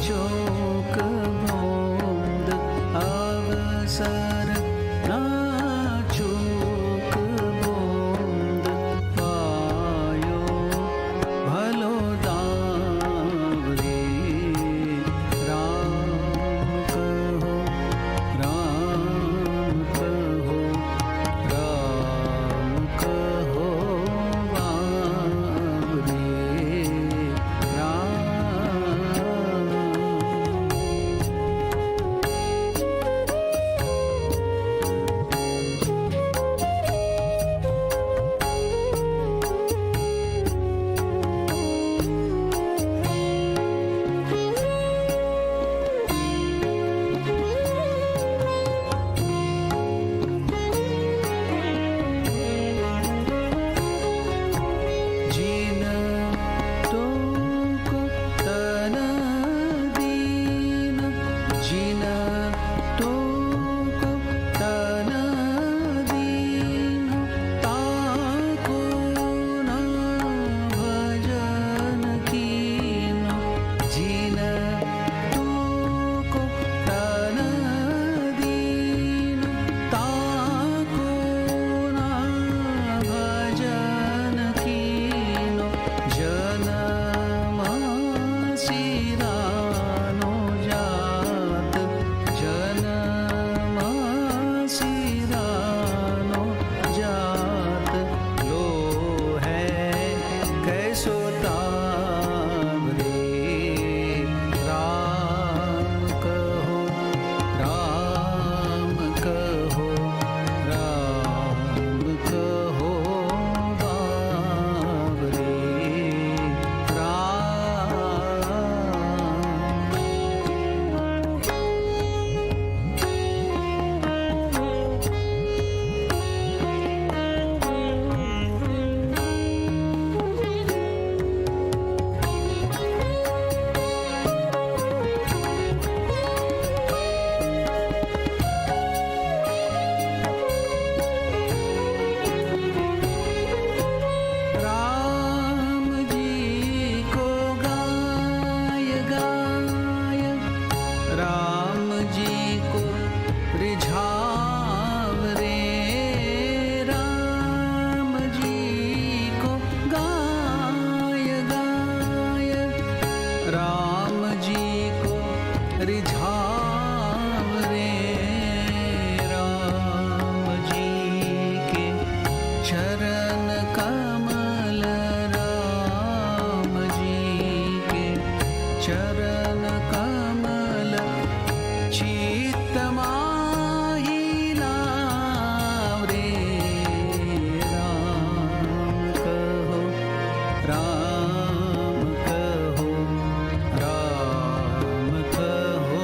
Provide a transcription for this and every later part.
नाचोक बोंद अवसर नाचोक बोंद पायो भलो दावरे राम कहो राम कहो राम कहो बावरे राम। जीन तोको तन दीन जीन तोको तन दीन ताको न भजन कीन जीन तोको तन दीन ताको न भजन कीनो जनम सिरानो जात जनम सिरानो जात लो है कैसो तावरे राम कहो राम कहो राम कहो बावरे राम जी को गाय गाय राम जी को रिझाव रे राम जी को गाय गाय राम जी को रिझाव रे राम जी के चरण कमल राम जी के चरण कमल चित्त माहि लाव रे राम कहो राम कहो राम कहो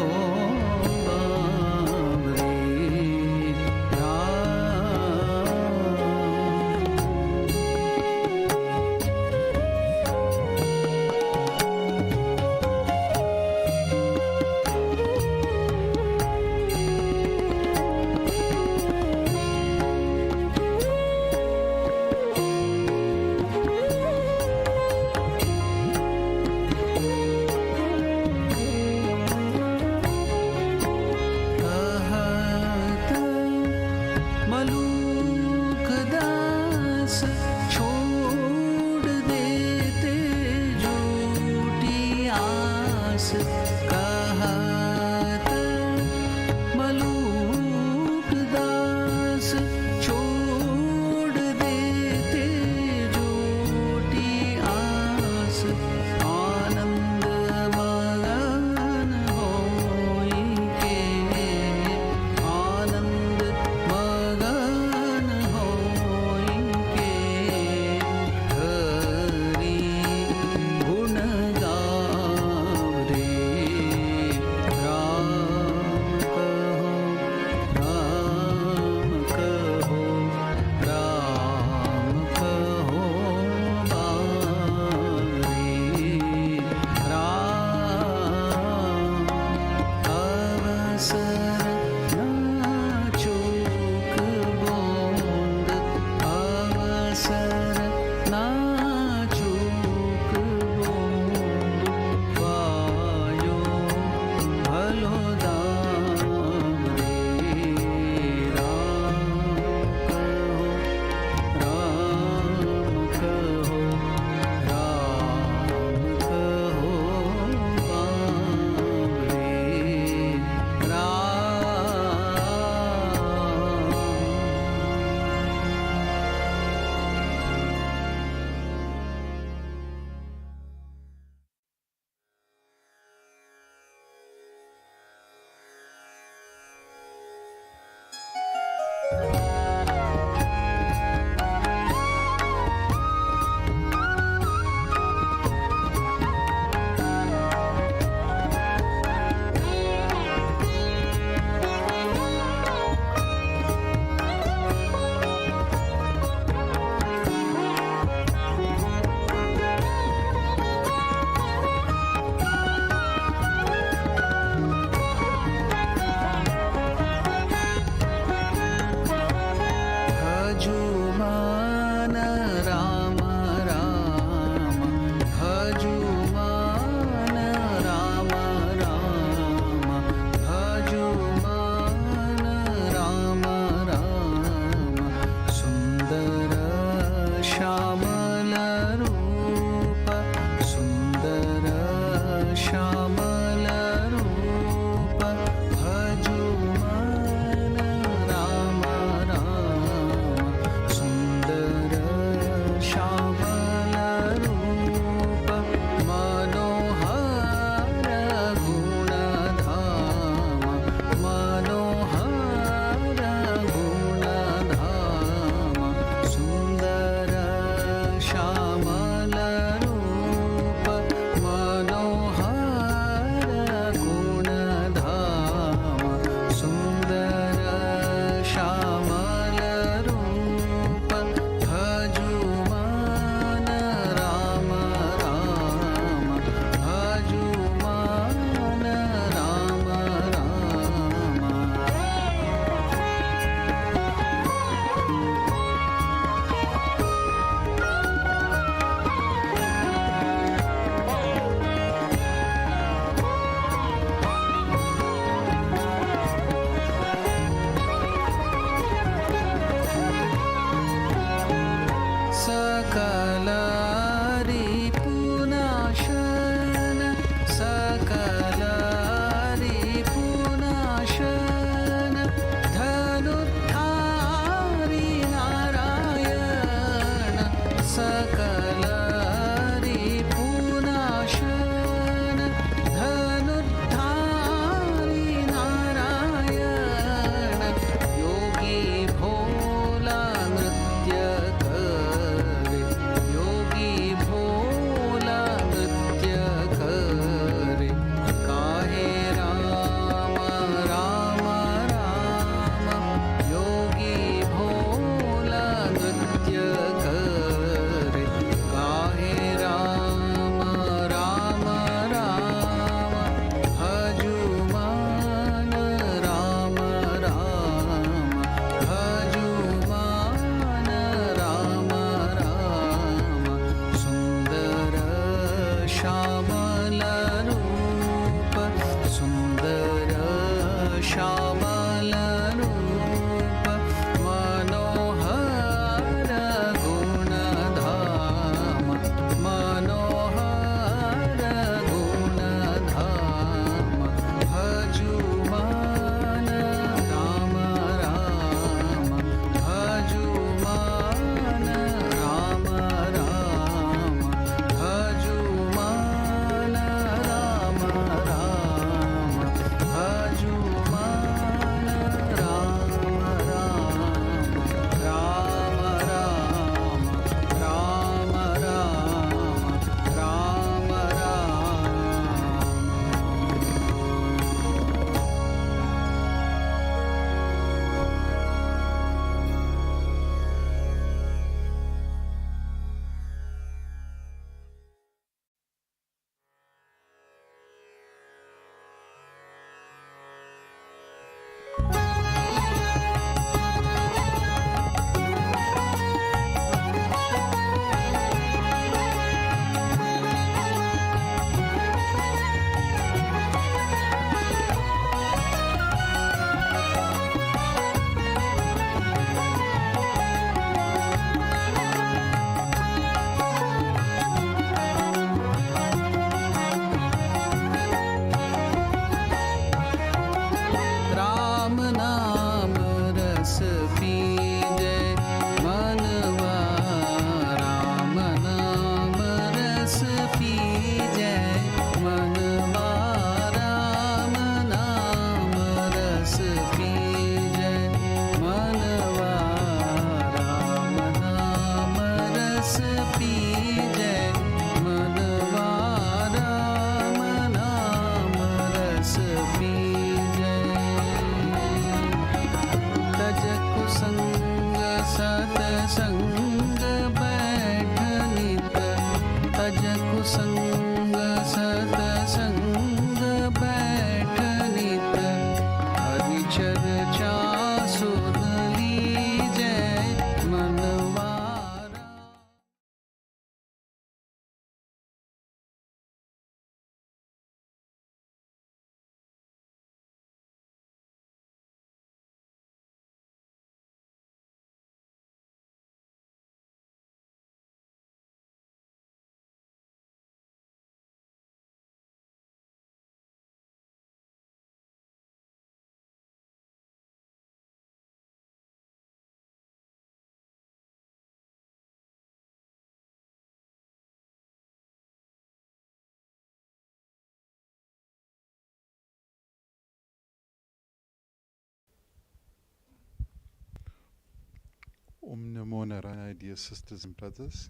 Om Namo Narayana, dear sisters and brothers.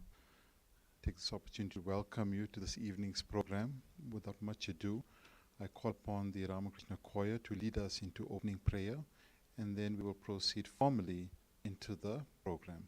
Take this opportunity to welcome you to this evening's program. Without much ado, I call upon the Ramakrishna Choir to lead us into opening prayer, and then we will proceed formally into the program.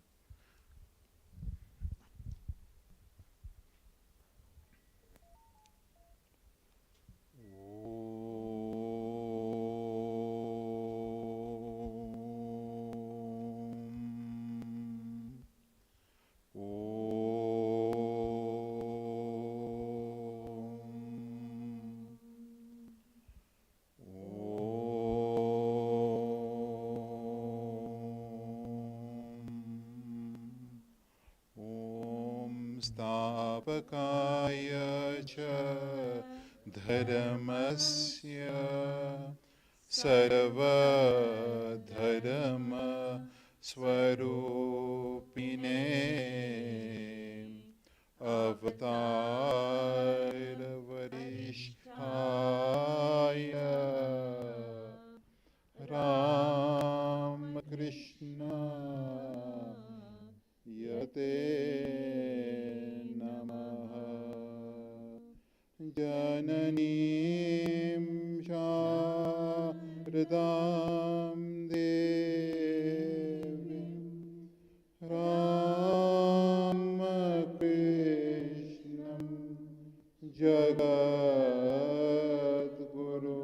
Stapakaya cha dharmasya sarva dharma swarupine avatar varishtaya Ram Krishna Yate Namaha Jananim Sharadam Devim Ram Krishnam Jagat Guru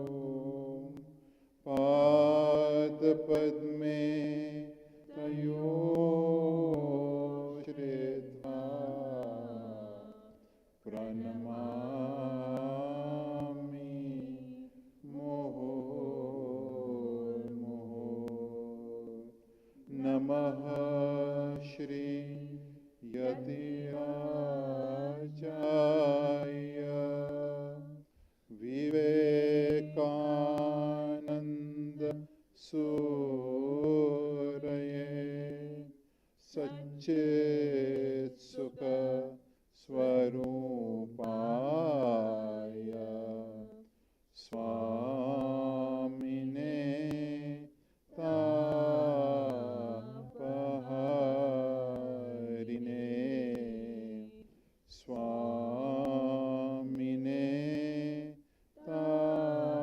Pad Padme Tayo Shridva Pranamami Mohor Mohor Namaha Shri Yatirajaya Vivekananda Suraye Satchit Sukha Swarupaya Swamine Tapaharine Swamine Tapaharine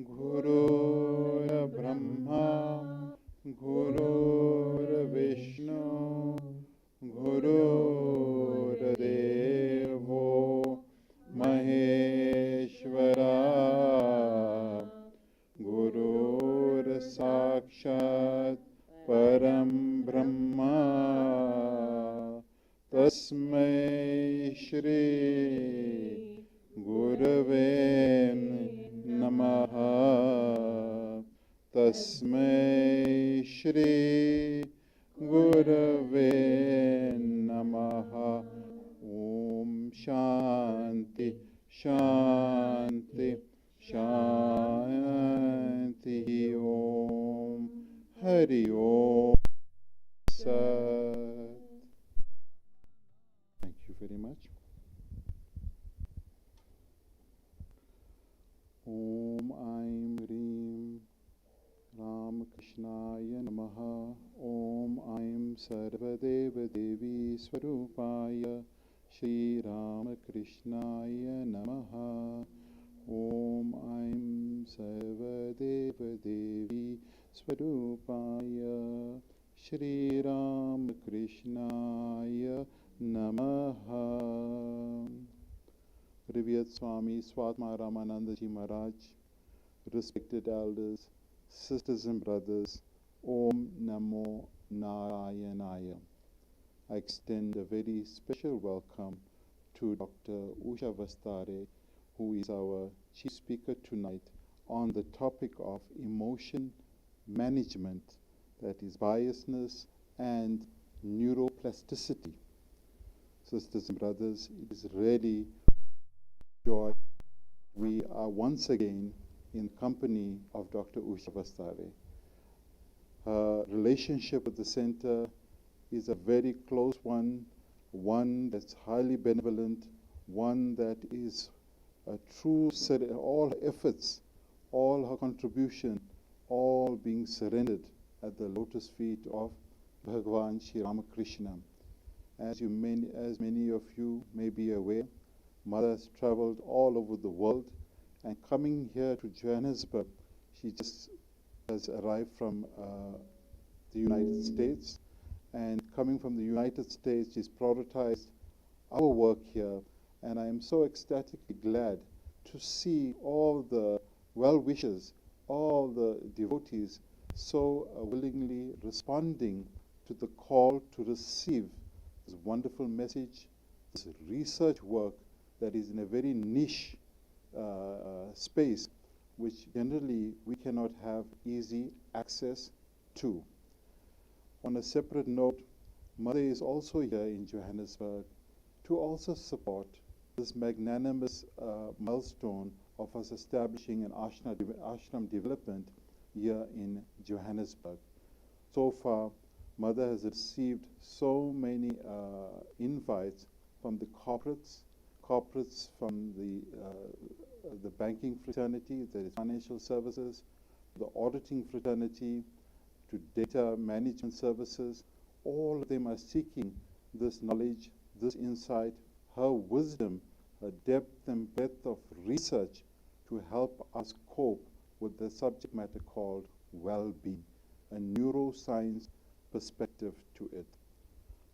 Guru Brahma Guru Vishnu Guru Devo Maheshwara Guru Sakshat Param Brahma Tasmai Shri Gurave Namaha Tasmai Shri Gurave Namaha Om Shanti Shanti Shanti Om Hari Om Sat. Thank you very much. Om Aim Reem Ramakrishnaya Namaha Om Aim Sarvadeva Devi Swarupaya Shri Ramakrishnaya Namaha Om Aim Sarvadeva Devi Swarupaya Shri Ramakrishnaya Namaha. Revered Swami Swatma Ramananda Ji Maharaj, respected elders, sisters and brothers, Om Namo Narayanaya. I extend a very special welcome to Dr. Usha Vasthare, who is our chief speaker tonight on the topic of emotion management, that is biasness and neuroplasticity. Sisters and brothers, it is really joy. We are once again in company of Dr. Usha Vasthare. Her relationship with the center is a very close one that's highly benevolent, one that is a true all efforts all her contribution, all being surrendered at the lotus feet of Bhagwan Sri Ramakrishna. As many of you may be aware, Mother has traveled all over the world, and coming here to Johannesburg, she just has arrived from the United States, and coming from the United States, she's prioritized our work here, and I am so ecstatically glad to see all the well-wishers, all the devotees so willingly responding to the call to receive this wonderful message, this research work that is in a very niche space, which generally we cannot have easy access to. On a separate note, Mother is also here in Johannesburg to also support this magnanimous milestone of us establishing an ashram development here in Johannesburg. So far, Mother has received so many invites from the corporates from the banking fraternity, that is financial services, the auditing fraternity, to data management services. All of them are seeking this knowledge, this insight, her wisdom, her depth and breadth of research to help us cope with the subject matter called well-being, a neuroscience perspective to it.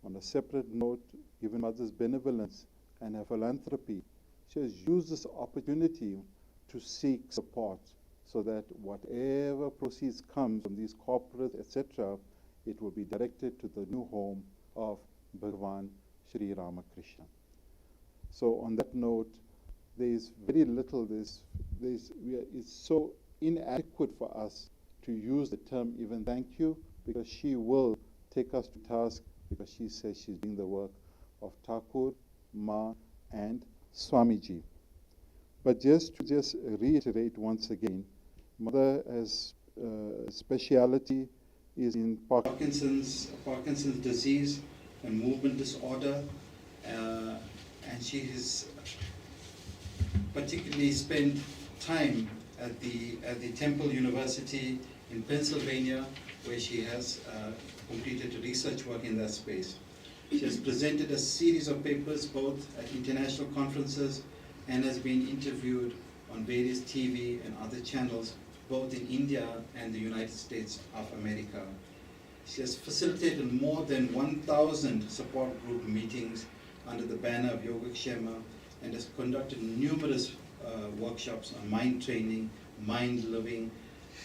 On a separate note, given Mother's benevolence and her philanthropy, she has used this opportunity to seek support so that whatever proceeds comes from these corporates, etc., it will be directed to the new home of Bhagwan Sri Ramakrishna. So on that note, there is very little, it's so inadequate for us to use the term even thank you, because she will take us to task, because she says she's doing the work of Thakur, Ma, and Swamiji. But just to reiterate once again, Mother has speciality is in Parkinson's disease and movement disorder, and she has particularly spent time at the Temple University in Pennsylvania, where she has completed research work in that space. She has presented a series of papers both at international conferences and has been interviewed on various TV and other channels both in India and the United States of America. She has facilitated more than 1,000 support group meetings under the banner of YogaKshema and has conducted numerous workshops on mind training, mind living,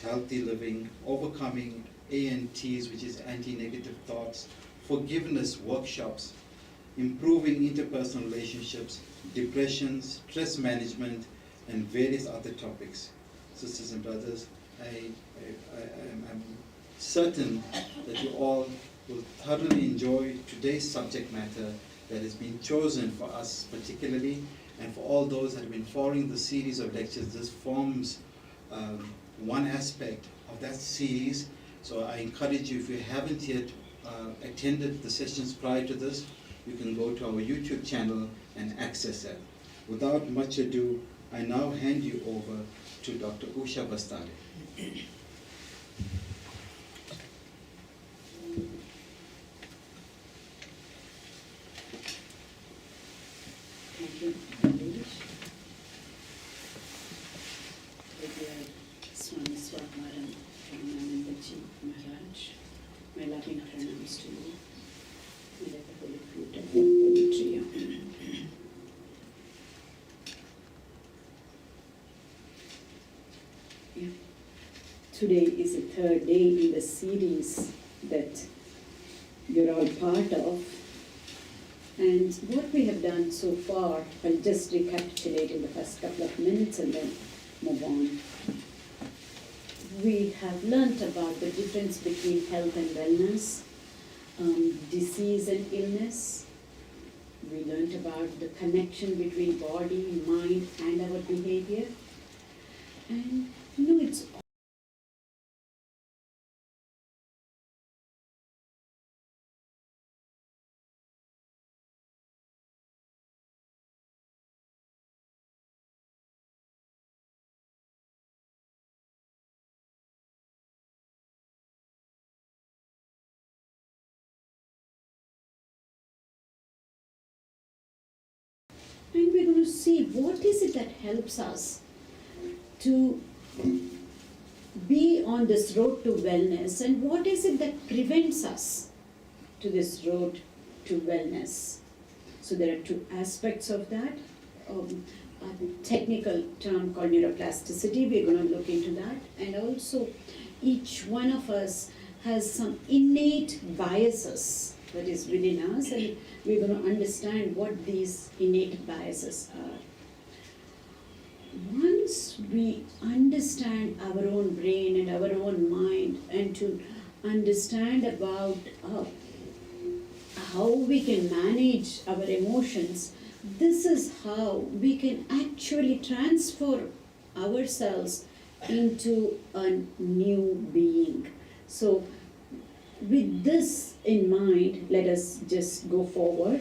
healthy living, overcoming ANTs, which is anti-negative thoughts, forgiveness workshops, improving interpersonal relationships, depression, stress management, and various other topics. Sisters and brothers, I'm certain that you all will thoroughly enjoy today's subject matter that has been chosen for us particularly, and for all those that have been following the series of lectures. This forms one aspect of that series. So I encourage you, if you haven't yet attended the sessions prior to this, you can go to our YouTube channel and access it. Without much ado, I now hand you over to Dr. Usha Vasthare. Thank you, Manish. Revered Swami Swarmaran Ramanandaji Maharaj, my loving pranams to you. May the Holy Fruit of poetry. Yeah. Today is the third day in the series that you're all part of. And what we have done so far, I'll just recapitulate in the first couple of minutes and then move on. We have learnt about the difference between health and wellness, disease and illness. We learnt about the connection between body, mind, and our behavior. And it's And we're going to see what is it that helps us to be on this road to wellness, and what is it that prevents us to this road to wellness. So there are two aspects of that. A technical term called neuroplasticity, we're going to look into that. And also each one of us has some innate biases that is within us, and we're going to understand what these innate biases are. Once we understand our own brain and our own mind, and to understand about how we can manage our emotions, this is how we can actually transform ourselves into a new being. So with this in mind, let us just go forward.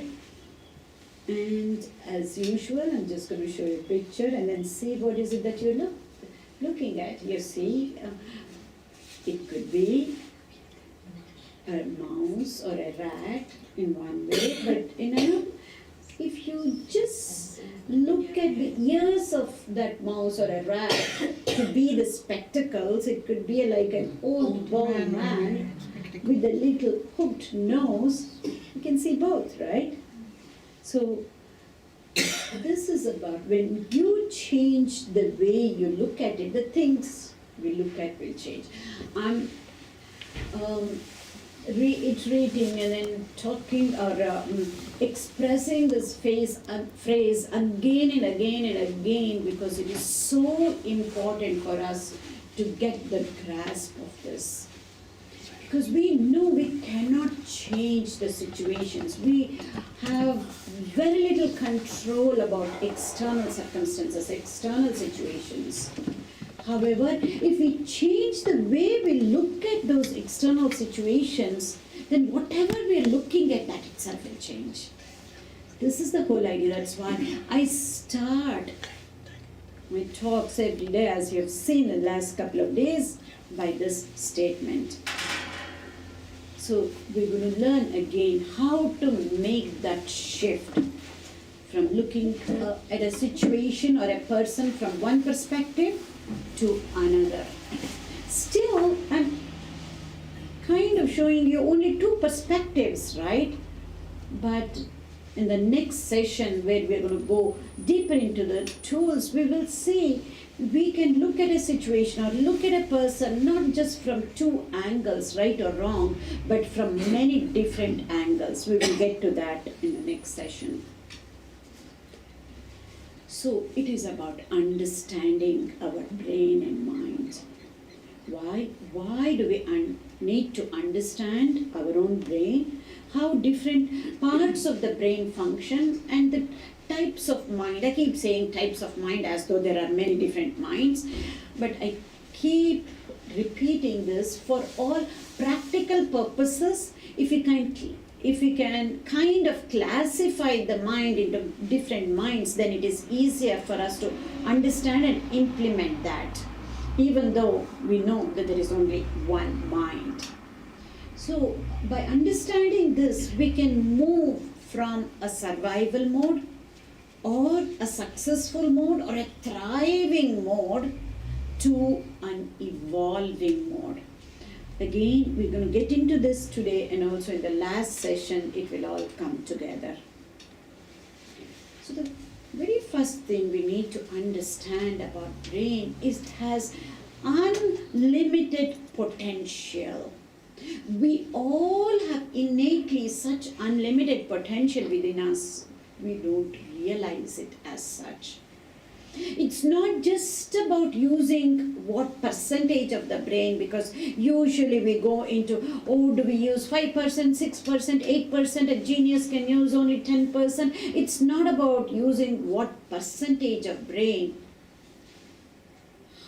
And as usual, I'm just going to show you a picture and then see what is it that you're looking at. You see, it could be a mouse or a rat in one way, but in another, if you just look at the ears of that mouse or a rat to be the spectacles, it could be like an old bald man with a little hooked nose. You can see both, right? So this is about when you change the way you look at it, the things we look at will change. I'm reiterating and then talking or expressing this phrase again and again and again, because it is so important for us to get the grasp of this. Because we know we cannot change the situations. We have very little control about external circumstances, external situations. However, if we change the way we look at those external situations, then whatever we're looking at, that itself will change. This is the whole idea. That's why I start my talks every day, as you have seen in the last couple of days, by this statement. So we're going to learn again how to make that shift from looking at a situation or a person from one perspective to another. Still, I'm kind of showing you only two perspectives, right? But in the next session, where we're going to go deeper into the tools, we will see we can look at a situation or look at a person not just from two angles, right or wrong, but from many different angles. We will get to that in the next session. So it is about understanding our brain and mind. Why do we need to understand our own brain? How different parts of the brain function and the types of mind. I keep saying types of mind as though there are many different minds, but I keep repeating this for all practical purposes. If we can kind of classify the mind into different minds, then it is easier for us to understand and implement that, even though we know that there is only one mind. So by understanding this, we can move from a survival mode or a successful mode or a thriving mode to an evolving mode. Again, we're going to get into this today, and also in the last session, it will all come together. So the very first thing we need to understand about brain is it has unlimited potential. We all have innately such unlimited potential within us. We don't realize it as such. It's not just about using what percentage of the brain, because usually we go into, do we use 5%, 6%, 8%, a genius can use only 10%. It's not about using what percentage of brain,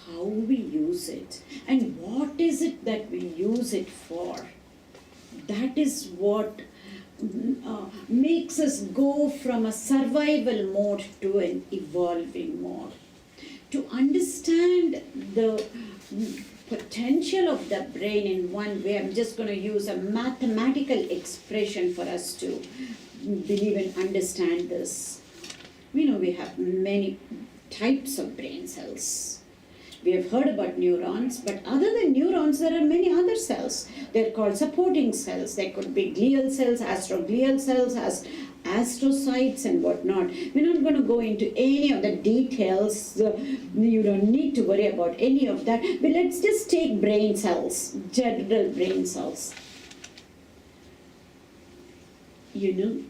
how we use it, and what is it that we use it for. That is what makes us go from a survival mode to an evolving mode. To understand the potential of the brain in one way, I'm just going to use a mathematical expression for us to believe and understand this. We know know we have many types of brain cells. We have heard about neurons, but other than neurons, there are many other cells. They're called supporting cells. They could be glial cells, astroglial cells, astrocytes and whatnot. We're not going to go into any of the details. You don't need to worry about any of that. But let's just take brain cells, general brain cells. You know,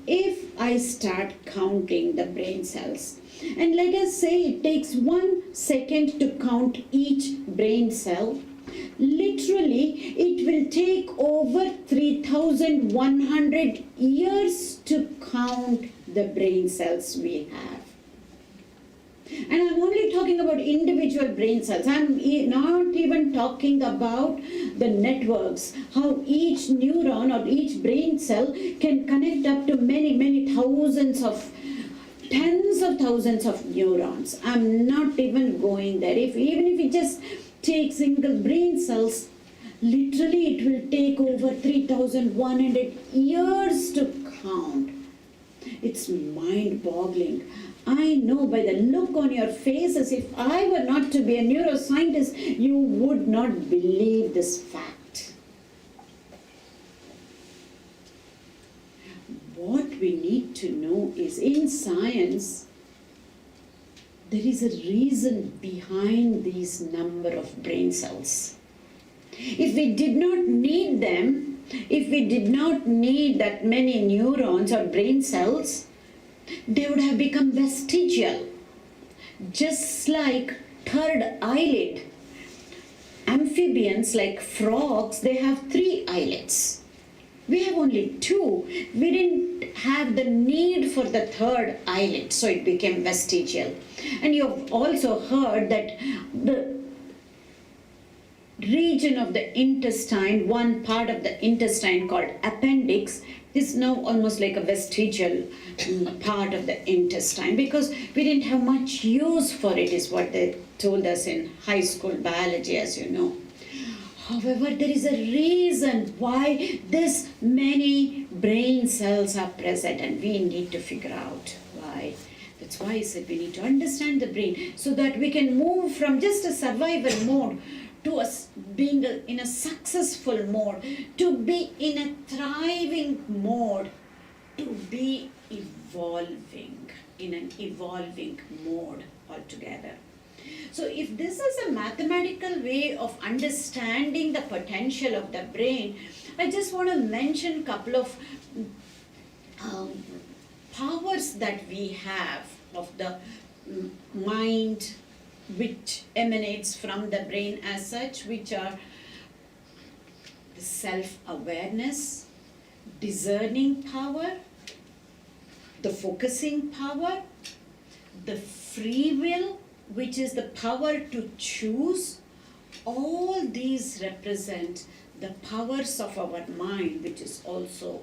if I start counting the brain cells, and let us say it takes 1 second to count each brain cell, literally it will take over 3,100 years to count the brain cells we have. And I'm only talking about individual brain cells. I'm not even talking about the networks, how each neuron or each brain cell can connect up to many thousands of, tens of thousands of neurons. I'm not even going there. Even if we just take single brain cells, literally it will take over 3,100 years to count. It's mind-boggling. I know by the look on your faces, if I were not to be a neuroscientist, you would not believe this fact. What we need to know is, in science, there is a reason behind these number of brain cells. If we did not need them, if we did not need that many neurons or brain cells, they would have become vestigial. Just like third eyelid. Amphibians like frogs, they have 3 eyelids. We have only 2. We didn't have the need for the third eyelid, so it became vestigial. And you have also heard that the region of the intestine, one part of the intestine called appendix, is now almost like a vestigial part of the intestine, because we didn't have much use for it, is what they told us in high school biology, as you know. However, there is a reason why this many brain cells are present, and we need to figure out why. That's why I said we need to understand the brain so that we can move from just a survival mode to being in a successful mode, to be in a thriving mode, to be evolving, in an evolving mode altogether. So if this is a mathematical way of understanding the potential of the brain, I just want to mention a couple of powers that we have of the mind, which emanates from the brain as such, which are the self-awareness, discerning power, the focusing power, the free will, which is the power to choose. All these represent the powers of our mind, which is also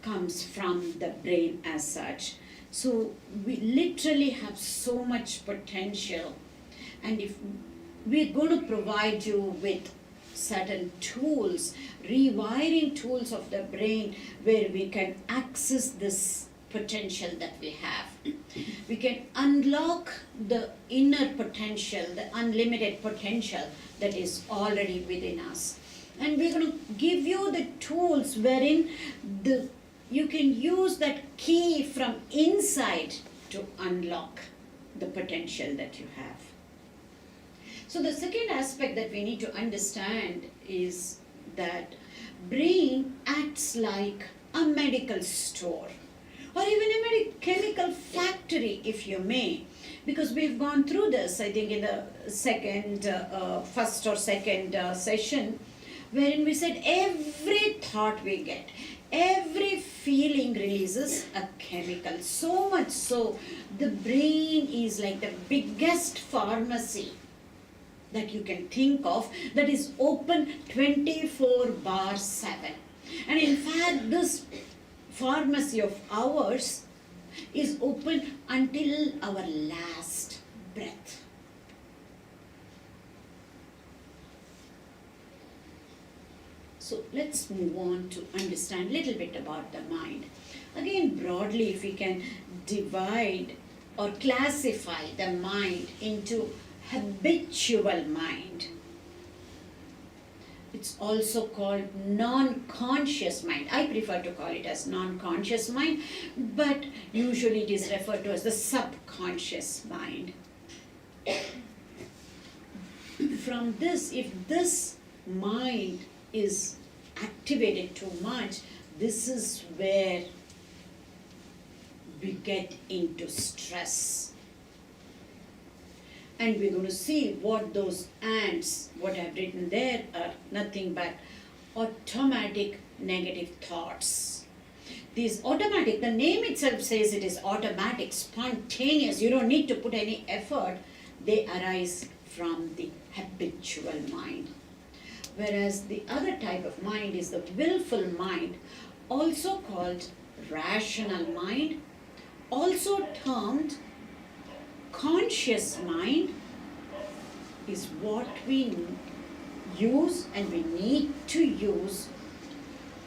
comes from the brain as such. So we literally have so much potential, and if we're going to provide you with certain tools, rewiring tools of the brain, where we can access this potential that we have. We can unlock the inner potential, the unlimited potential that is already within us. And we're going to give you the tools wherein you can use that key from inside to unlock the potential that you have. So the second aspect that we need to understand is that brain acts like a medical store, or even a chemical factory, if you may, because we've gone through this, I think, in the first or second session, wherein we said every thought we get, every feeling releases a chemical. So much so, the brain is like the biggest pharmacy that you can think of, that is open 24/7. And in fact, this pharmacy of ours is open until our last breath. So let's move on to understand a little bit about the mind. Again, broadly, if we can divide or classify the mind into habitual mind. It's also called non-conscious mind. I prefer to call it as non-conscious mind, but usually it is referred to as the subconscious mind. From this, if this mind is activated too much, this is where we get into stress. And we're going to see what those ants, what I've written there, are nothing but automatic negative thoughts. These automatic, the name itself says it is automatic, spontaneous, you don't need to put any effort. They arise from the habitual mind. Whereas the other type of mind is the willful mind, also called rational mind, also termed conscious mind, is what we use and we need to use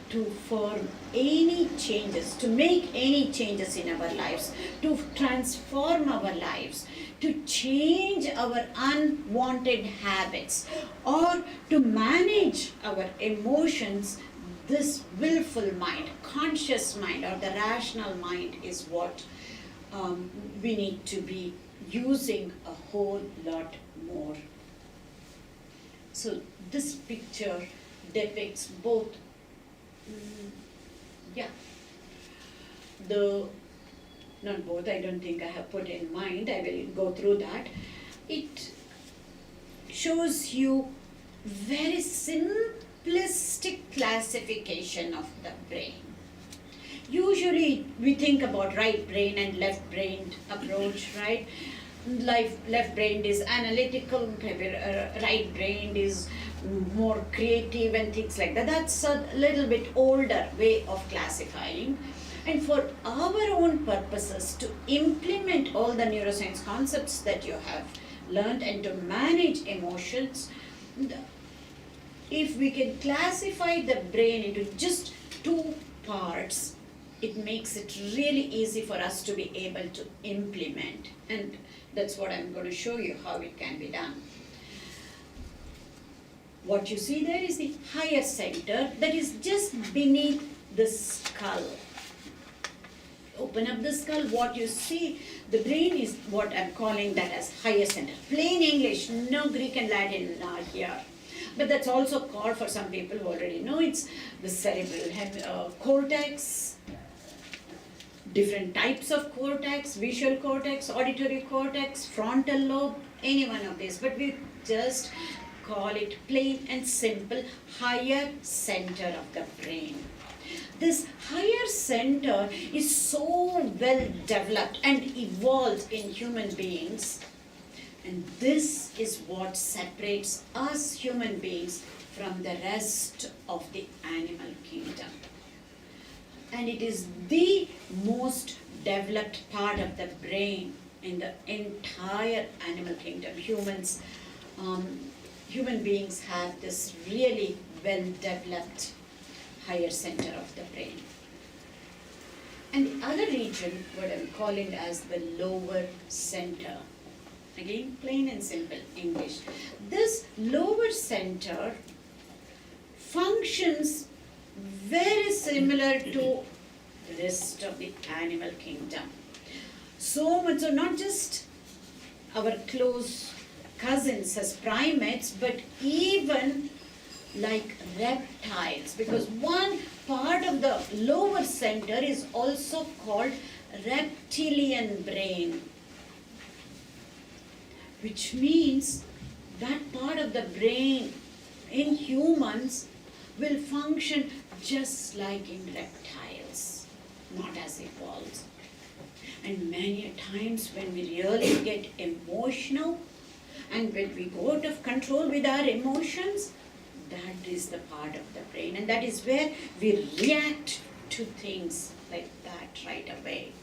to form any changes, to make any changes in our lives, to transform our lives, to change our unwanted habits, or to manage our emotions. This willful mind, conscious mind, or the rational mind is what we need to be using a whole lot more. So this picture depicts both, not both, I don't think I have put in mind, I will go through that. It shows you very simplistic classification of the brain. Usually we think about right brain and left brain approach, right? Left brain is analytical, right brain is more creative and things like that. That's a little bit older way of classifying. And for our own purposes, to implement all the neuroscience concepts that you have learned and to manage emotions, if we can classify the brain into just two parts, it makes it really easy for us to be able to implement. And that's what I'm going to show you, how it can be done. What you see there is the higher center that is just beneath the skull. Open up the skull, what you see, the brain is what I'm calling that as higher center. Plain English, no Greek and Latin here. But that's also called, for some people who already know, it's the cerebral cortex, different types of cortex, visual cortex, auditory cortex, frontal lobe, any one of these. But we just call it plain and simple, higher center of the brain. This higher center is so well developed and evolved in human beings. And this is what separates us human beings from the rest of the animal kingdom. And it is the most developed part of the brain in the entire animal kingdom. Human beings have this really well developed higher center of the brain. And the other region, what I'm calling as the lower center. Again, plain and simple English. This lower center functions very similar to the rest of the animal kingdom. So much so, not just our close cousins as primates, but even like reptiles, because one part of the lower center is also called reptilian brain, which means that part of the brain in humans will function just like in reptiles, not as evolved. And many times when we really get emotional and when we go out of control with our emotions, that is the part of the brain, and that is where we react to things like that right away.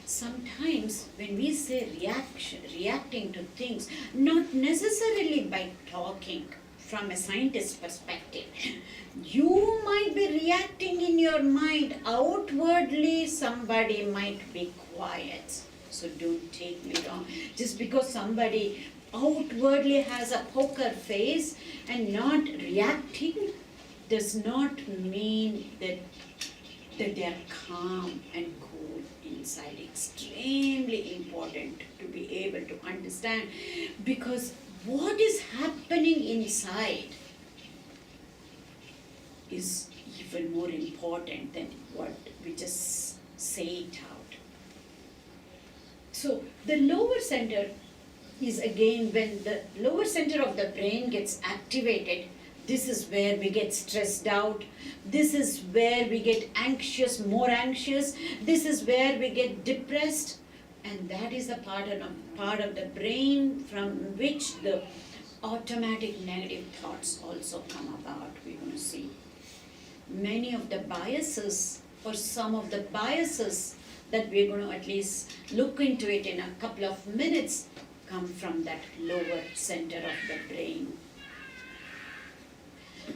Sometimes when we say reacting to things, not necessarily by talking from a scientist's perspective. You might be reacting in your mind. Outwardly, somebody might be quiet. So don't take me wrong. Just because somebody outwardly has a poker face and not reacting does not mean that they are calm and cool inside. Extremely important to be able to understand, because what is happening inside is even more important than what we just say it out. So the lower center is, again, when the lower center of the brain gets activated, this is where we get stressed out. This is where we get anxious, more anxious. This is where we get depressed. And that is the part of the brain from which the automatic negative thoughts also come about. We're going to see many of the biases, or some of the biases that we're going to at least look into it in a couple of minutes, come from that lower center of the brain.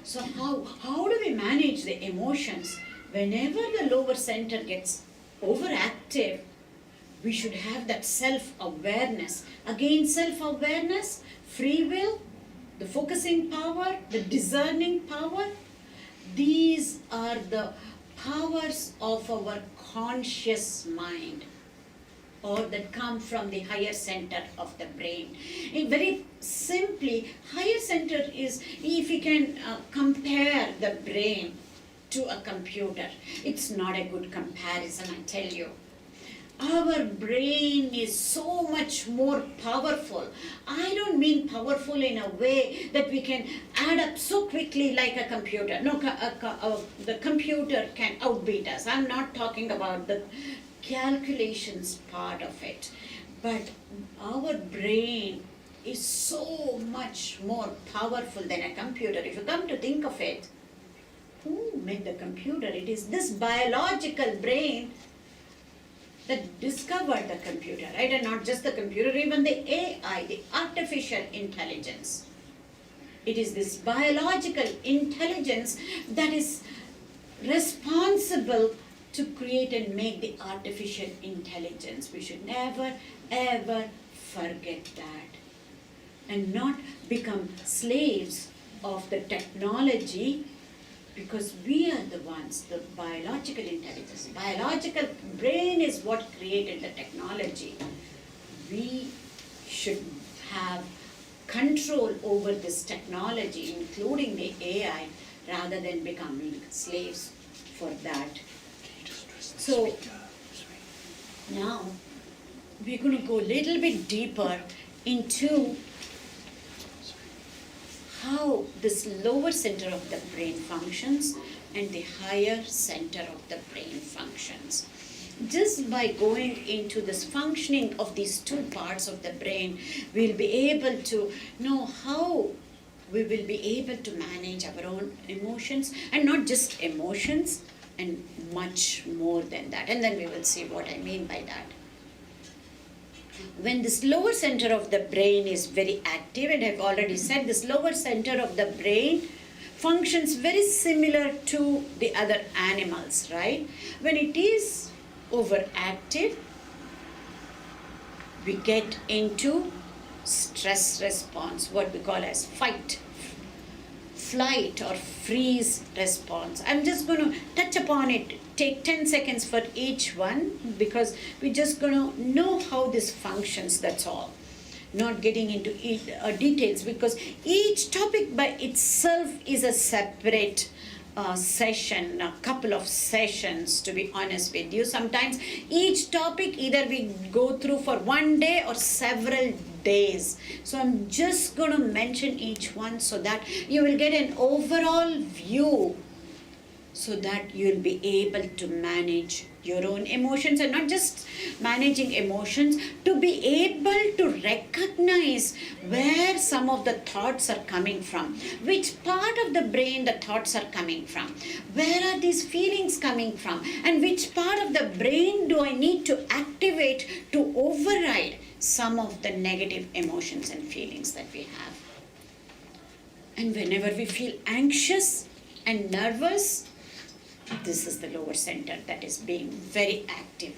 So how do we manage the emotions? Whenever the lower center gets overactive, we should have that self-awareness. Again, self-awareness, free will, the focusing power, the discerning power. These are the powers of our conscious mind, or that come from the higher center of the brain. And very simply, higher center is, if you can compare the brain to a computer, it's not a good comparison, I tell you. Our brain is so much more powerful. I don't mean powerful in a way that we can add up so quickly like a computer. No, the computer can outbeat us. I'm not talking about the calculations part of it, but our brain is so much more powerful than a computer. If you come to think of it, who made the computer? It is this biological brain that discovered the computer, right? And not just the computer, even the AI, the artificial intelligence. It is this biological intelligence that is responsible to create and make the artificial intelligence. We should never, ever forget that. And not become slaves of the technology, because we are the ones, the biological intelligence. Biological brain is what created the technology. We should have control over this technology, including the AI, rather than becoming slaves for that. So now we're going to go a little bit deeper into how this lower center of the brain functions and the higher center of the brain functions. Just by going into this functioning of these two parts of the brain, we'll be able to know how we will be able to manage our own emotions, and not just emotions, and much more than that. And then we will see what I mean by that. When this lower center of the brain is very active, and I've already said this lower center of the brain functions very similar to the other animals, right? When it is overactive, we get into stress response, what we call as fight, flight, or freeze response. I'm just going to touch upon it, take 10 seconds for each one, because we're just going to know how this functions, that's all. Not getting into details, because each topic by itself is a separate session, a couple of sessions, to be honest with you. Sometimes each topic either we go through for one day or several days. So I'm just going to mention each one so that you will get an overall view, so that you'll be able to manage your own emotions, and not just managing emotions, to be able to recognize where some of the thoughts are coming from, which part of the brain the thoughts are coming from, where are these feelings coming from, and which part of the brain do I need to activate to override some of the negative emotions and feelings that we have. And whenever we feel anxious and nervous, this is the lower center that is being very active.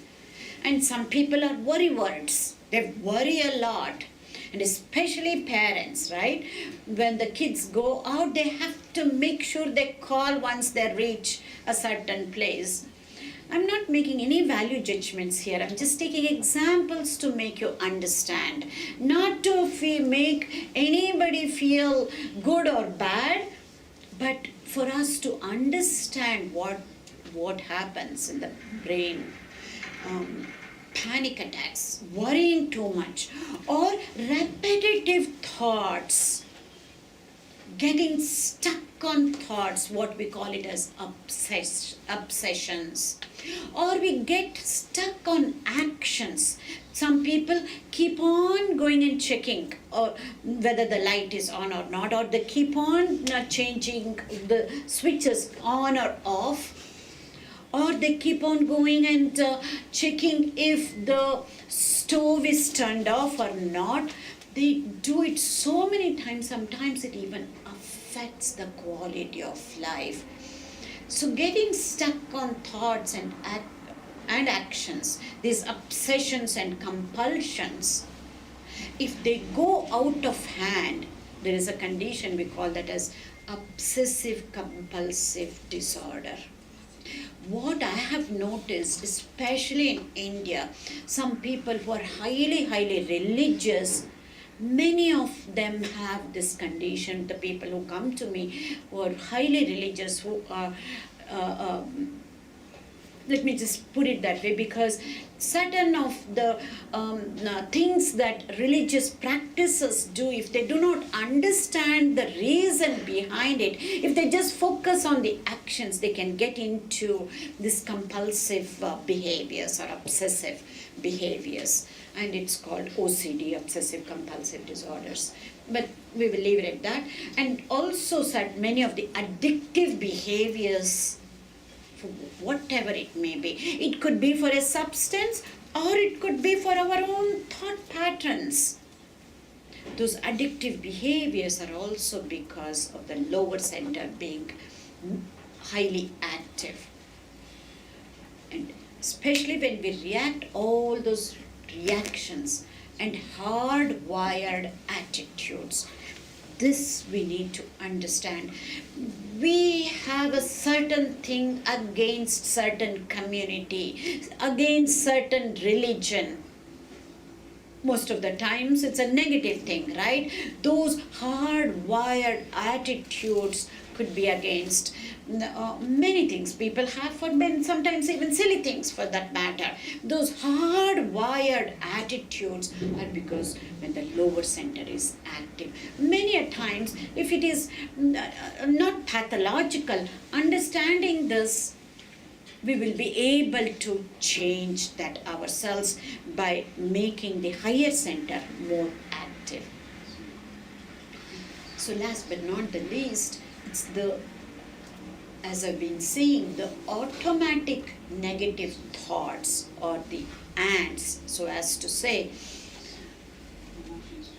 And some people are worrywart. They worry a lot. And especially parents, right? When the kids go out, they have to make sure they call once they reach a certain place. I'm not making any value judgments here. I'm just taking examples to make you understand. Not to make anybody feel good or bad, but for us to understand what happens in the brain. Panic attacks, worrying too much, or repetitive thoughts, getting stuck on thoughts, what we call it as obsessions, or we get stuck on actions. Some people keep on going and checking or whether the light is on or not, or they keep on changing the switches on or off, or they keep on going and checking if the stove is turned off or not. They do it so many times, sometimes it even affects the quality of life. So getting stuck on thoughts and actions, these obsessions and compulsions, if they go out of hand, there is a condition we call that as Obsessive-Compulsive Disorder. What I have noticed, especially in India, some people who are highly religious, many of them have this condition. The people who come to me who are highly religious, who are, let me just put it that way, because certain of the things that religious practices do, if they do not understand the reason behind it, if they just focus on the actions, they can get into this compulsive behaviors or obsessive behaviors. And it's called OCD, Obsessive Compulsive Disorders. But we will leave it at that. And also many of the addictive behaviors, whatever it may be. It could be for a substance or it could be for our own thought patterns. Those addictive behaviors are also because of the lower center being highly active. And especially when we react, all those reactions and hardwired attitudes, this we need to understand. We have a certain thing against certain community, against certain religion. Most of the times it's a negative thing, right? Those hardwired attitudes could be against many things people have, for men, sometimes even silly things for that matter. Those hardwired attitudes are because when the lower center is active. Many a times, if it is not pathological, understanding this, we will be able to change that ourselves by making the higher center more active. So last but not the least, it's the, as I've been saying, the automatic negative thoughts or the ants, so as to say,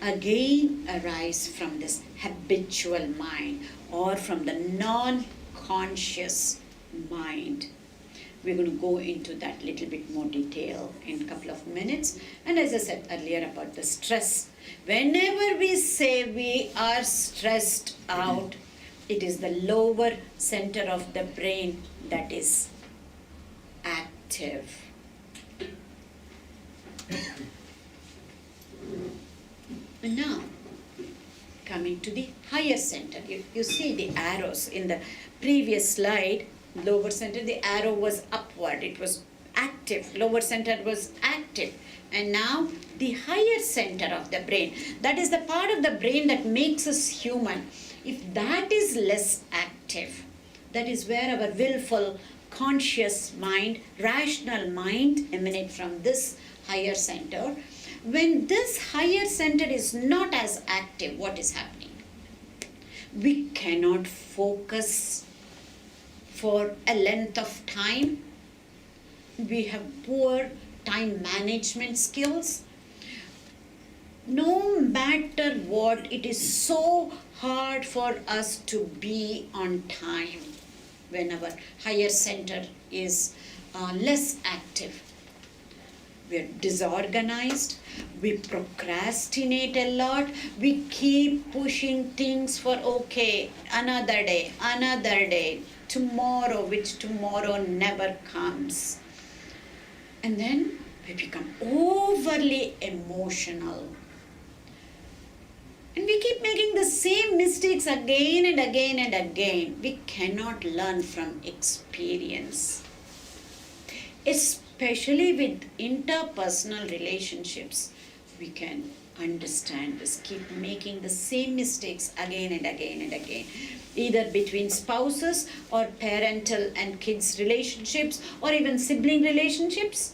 again arise from this habitual mind or from the non-conscious mind. We're going to go into that little bit more detail in a couple of minutes. And as I said earlier about the stress, whenever we say we are stressed out, it is the lower center of the brain that is active. And now, coming to the higher center. You see the arrows in the previous slide. Lower center, the arrow was upward. It was active. Lower center was active. And now the higher center of the brain, that is the part of the brain that makes us human. If that is less active, that is where our willful, conscious mind, rational mind emanate from this higher center. When this higher center is not as active, what is happening? We cannot focus for a length of time. We have poor time management skills. No matter what, it is so hard for us to be on time when our higher center is less active. We're disorganized, we procrastinate a lot, we keep pushing things for another day, tomorrow, which tomorrow never comes. And then we become overly emotional. And we keep making the same mistakes again and again and again. We cannot learn from experience. Especially with interpersonal relationships, we can understand this. Keep making the same mistakes again and again and again. Either between spouses or parental and kids relationships or even sibling relationships.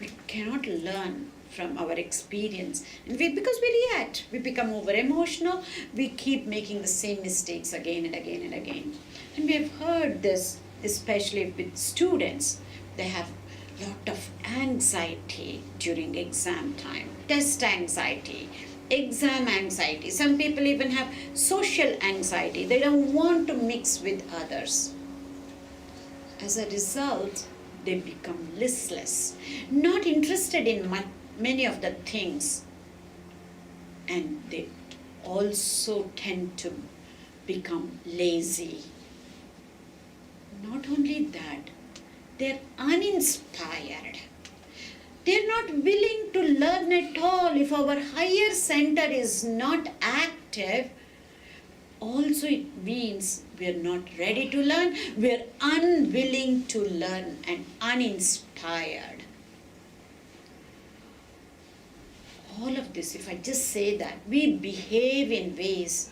We cannot learn from our experience, and because we react, we become over emotional, we keep making the same mistakes again and again and again. And we have heard this, especially with students. They have a lot of anxiety during exam time, test anxiety, exam anxiety. Some people even have social anxiety. They don't want to mix with others. As a result, they become listless, not interested in many of the things, and they also tend to become lazy. Not only that, they're uninspired. They're not willing to learn at all. If our higher center is not active, also it means we're not ready to learn, we're unwilling to learn and uninspired. All of this, if I just say that, we behave in ways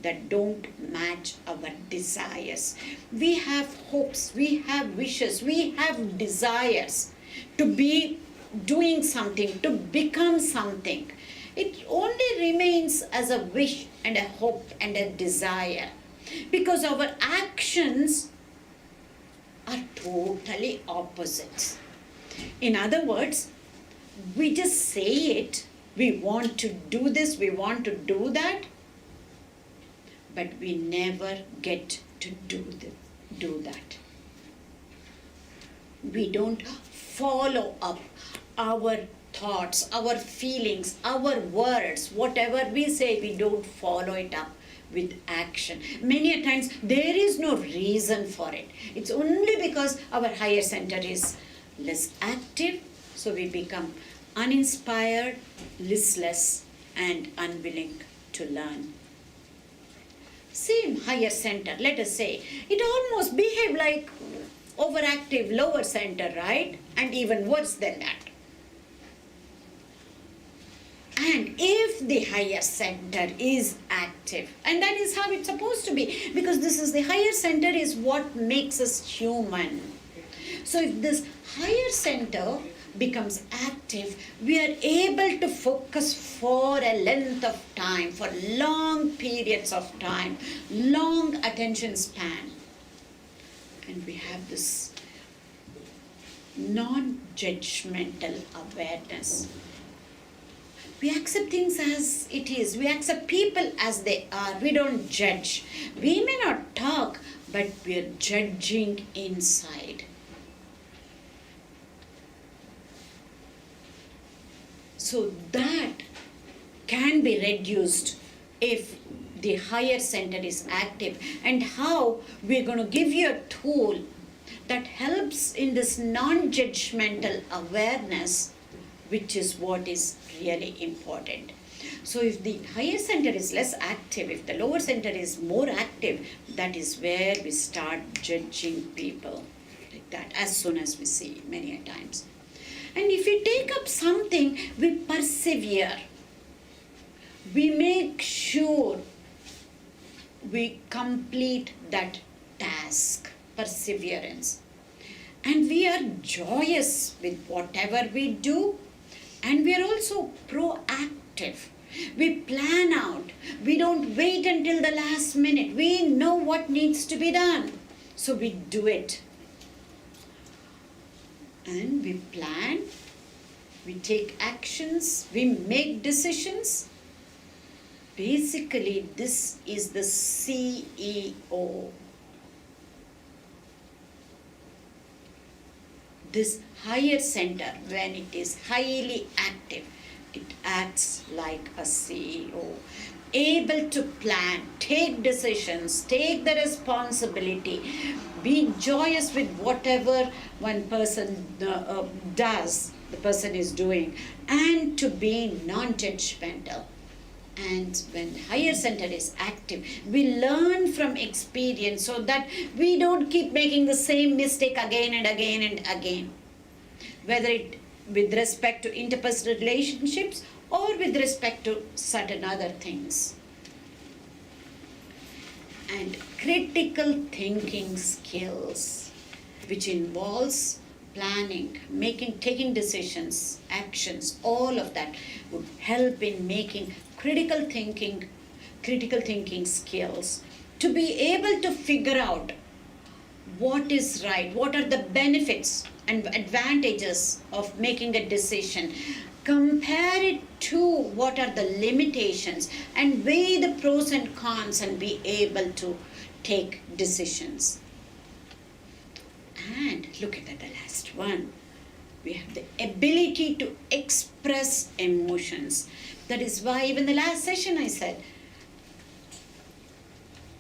that don't match our desires. We have hopes, we have wishes, we have desires to be doing something, to become something. It only remains as a wish and a hope and a desire, because our actions are totally opposites. In other words, we just say it, we want to do this, we want to do that, but we never get to do that. We don't follow up our thoughts, our feelings, our words, whatever we say, we don't follow it up with action. Many a times there is no reason for it. It's only because our higher center is less active, so we become uninspired, listless, and unwilling to learn. Same higher center, let us say, it almost behave like overactive lower center, right? And even worse than that. And if the higher center is active, and that is how it's supposed to be, because this is the higher center is what makes us human. So if this higher center becomes active, we are able to focus for a length of time, for long periods of time, long attention span. And we have this non-judgmental awareness. We accept things as it is. We accept people as they are. We don't judge. We may not talk, but we are judging inside. So that can be reduced if the higher center is active. And how? We're going to give you a tool that helps in this non-judgmental awareness, which is what is really important. So if the higher center is less active, if the lower center is more active, that is where we start judging people like that, as soon as we see many a times. And if we take up something, we persevere. We make sure we complete that task, perseverance. And we are joyous with whatever we do. And we are also proactive. We plan out. We don't wait until the last minute. We know what needs to be done. So we do it. And we plan, we take actions, we make decisions. Basically, this is the CEO. This higher center, when it is highly active, it acts like a CEO, able to plan, take decisions, take the responsibility, be joyous with whatever one person does, the person is doing, and to be non-judgmental. And when higher center is active, we learn from experience so that we don't keep making the same mistake again and again and again. Whether it with respect to interpersonal relationships or with respect to certain other things. And critical thinking skills, which involves planning, taking decisions, actions, all of that would help in making critical thinking skills to be able to figure out what is right, what are the benefits and advantages of making a decision, compare it to what are the limitations, and weigh the pros and cons and be able to take decisions. And look at the last one. We have the ability to express emotions. That is why even the last session I said,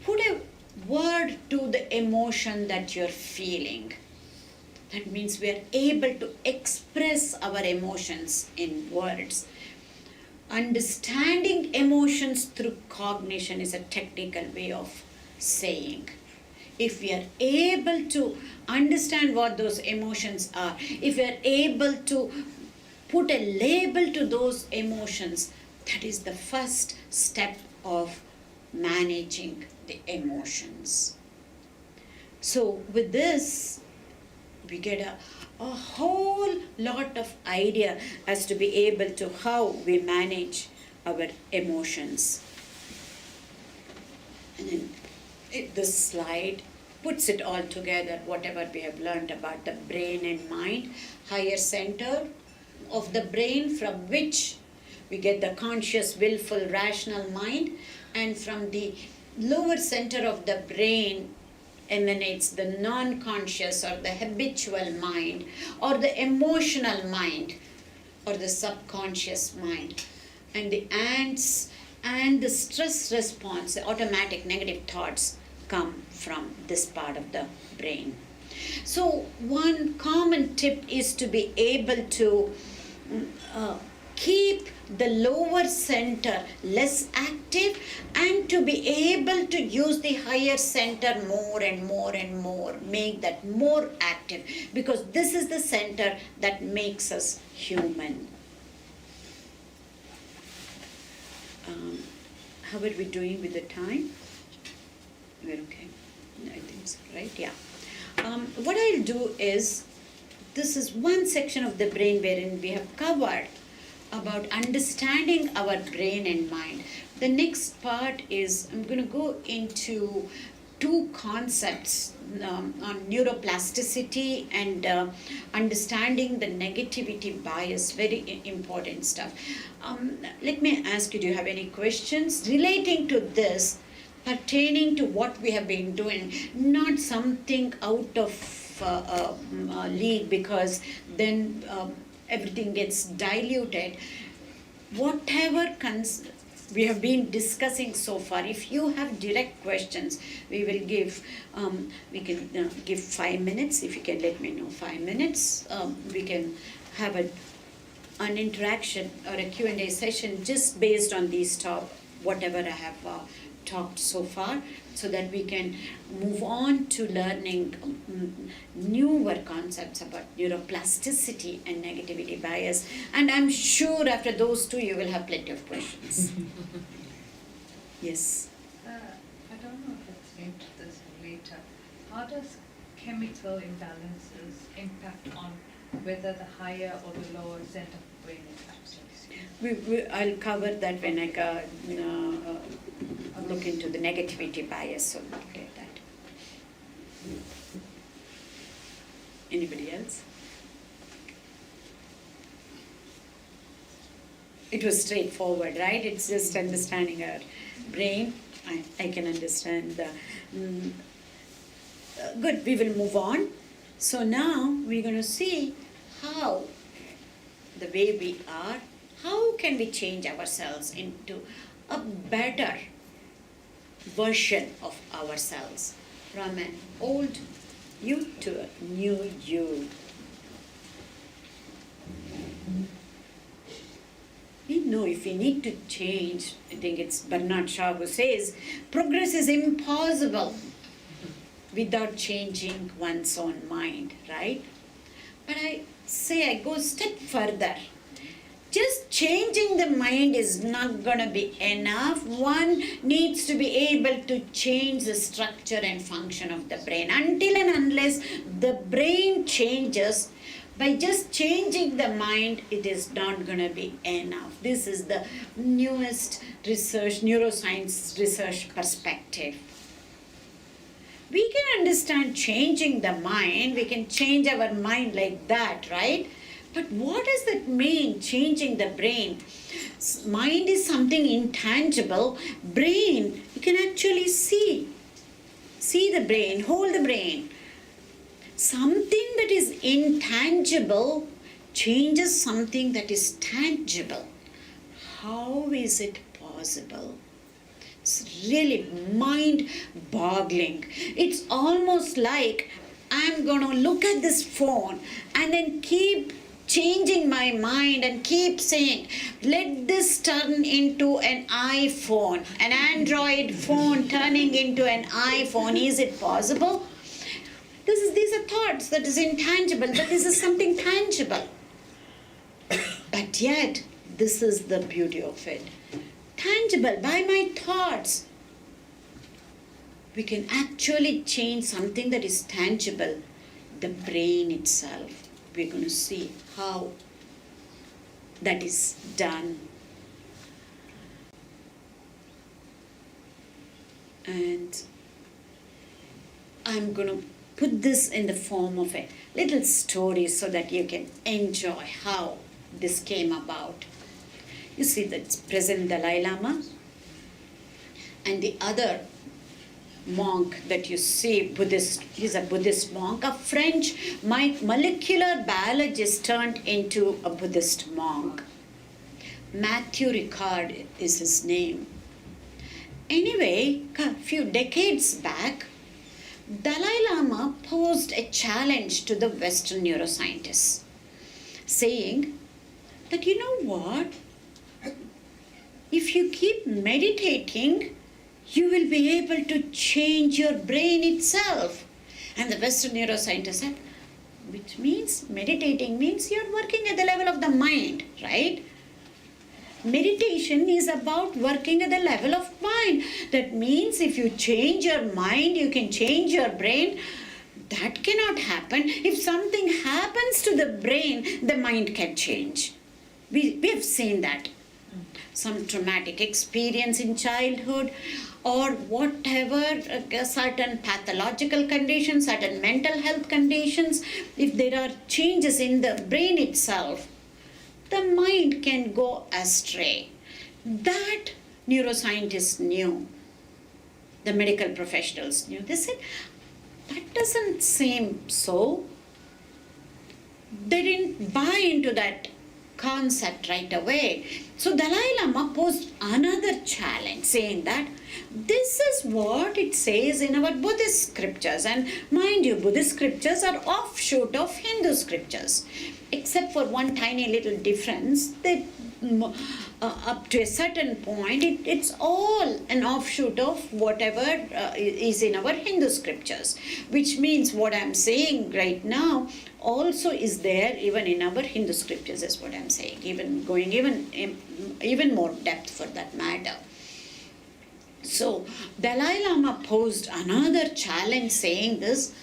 put a word to the emotion that you're feeling. That means we are able to express our emotions in words. Understanding emotions through cognition is a technical way of saying. If we are able to understand what those emotions are, if we are able to put a label to those emotions, that is the first step of managing the emotions. So with this, we get a whole lot of idea as to be able to how we manage our emotions. And then this slide puts it all together, whatever we have learned about the brain and mind, higher center of the brain from which we get the conscious, willful, rational mind, and from the lower center of the brain emanates the non-conscious or the habitual mind or the emotional mind or the subconscious mind. And the ants and the stress response, the automatic negative thoughts, come from this part of the brain. So one common tip is to be able to keep the lower center less active and to be able to use the higher center more and more and more, make that more active, because this is the center that makes us human. How are we doing with the time? We're okay. I think so, right? Yeah. What I'll do is, this is one section of the brain wherein we have covered about understanding our brain and mind. The next part is, I'm going to go into two concepts on neuroplasticity and understanding the negativity bias, very important stuff. Let me ask you, do you have any questions relating to this, pertaining to what we have been doing, not something out of league, because then everything gets diluted. Whatever we have been discussing so far, if you have direct questions, we will give, we can give 5 minutes. If you can let me know 5 minutes, we can have an interaction or a Q&A session just based on these whatever I have talked so far, so that we can move on to learning newer concepts about neuroplasticity and negativity bias. And I'm sure after those two you will have plenty of questions. Yes? I don't know if it's linked to this later. How does chemical imbalances impact on whether the higher or the lower center of the brain is active? I'll cover that when I look into the negativity bias, so we'll get that. Anybody else? It was straightforward, right? It's just understanding our brain. I can understand the... good, we will move on. So now we're going to see how the way we are, how can we change ourselves into a better version of ourselves, from an old you to a new you. We know if we need to change, I think it's Bernard Shaw who says, progress is impossible without changing one's own mind, right? But I go a step further. Just changing the mind is not going to be enough. One needs to be able to change the structure and function of the brain. Until and unless the brain changes, by just changing the mind, it is not going to be enough. This is the newest research, neuroscience research perspective. We can understand changing the mind, we can change our mind like that, right? But what does that mean, changing the brain? Mind is something intangible. Brain, you can actually see. See the brain, hold the brain. Something that is intangible changes something that is tangible. How is it possible? It's really mind-boggling. It's almost like I'm going to look at this phone and then keep changing my mind and keep saying, let this turn into an iPhone, an Android phone turning into an iPhone. Is it possible? These are thoughts that is intangible, but this is something tangible. But yet, this is the beauty of it. Tangible by my thoughts. We can actually change something that is tangible, the brain itself. We're going to see how that is done. And I'm going to put this in the form of a little story so that you can enjoy how this came about. You see the present Dalai Lama and the other monk that you see, Buddhist, he's a Buddhist monk, a French molecular biologist turned into a Buddhist monk. Matthew Ricard is his name. Anyway, a few decades back, Dalai Lama posed a challenge to the Western neuroscientists, saying that, you know what, if you keep meditating, you will be able to change your brain itself. And the Western neuroscientist said, which means meditating means you're working at the level of the mind, right? Meditation is about working at the level of mind. That means if you change your mind, you can change your brain. That cannot happen. If something happens to the brain, the mind can change. We have seen that. Some traumatic experience in childhood or whatever, certain pathological conditions, certain mental health conditions, if there are changes in the brain itself, the mind can go astray. That neuroscientists knew, the medical professionals knew. They said, that doesn't seem so. They didn't buy into that concept right away. So Dalai Lama posed another challenge, saying that this is what it says in our Buddhist scriptures. And mind you, Buddhist scriptures are offshoot of Hindu scriptures, except for one tiny little difference. That up to a certain point, it's all an offshoot of whatever is in our Hindu scriptures, which means what I'm saying right now also is there even in our Hindu scriptures, is what I'm saying, even going even more depth for that matter. So Dalai Lama posed another challenge, saying this,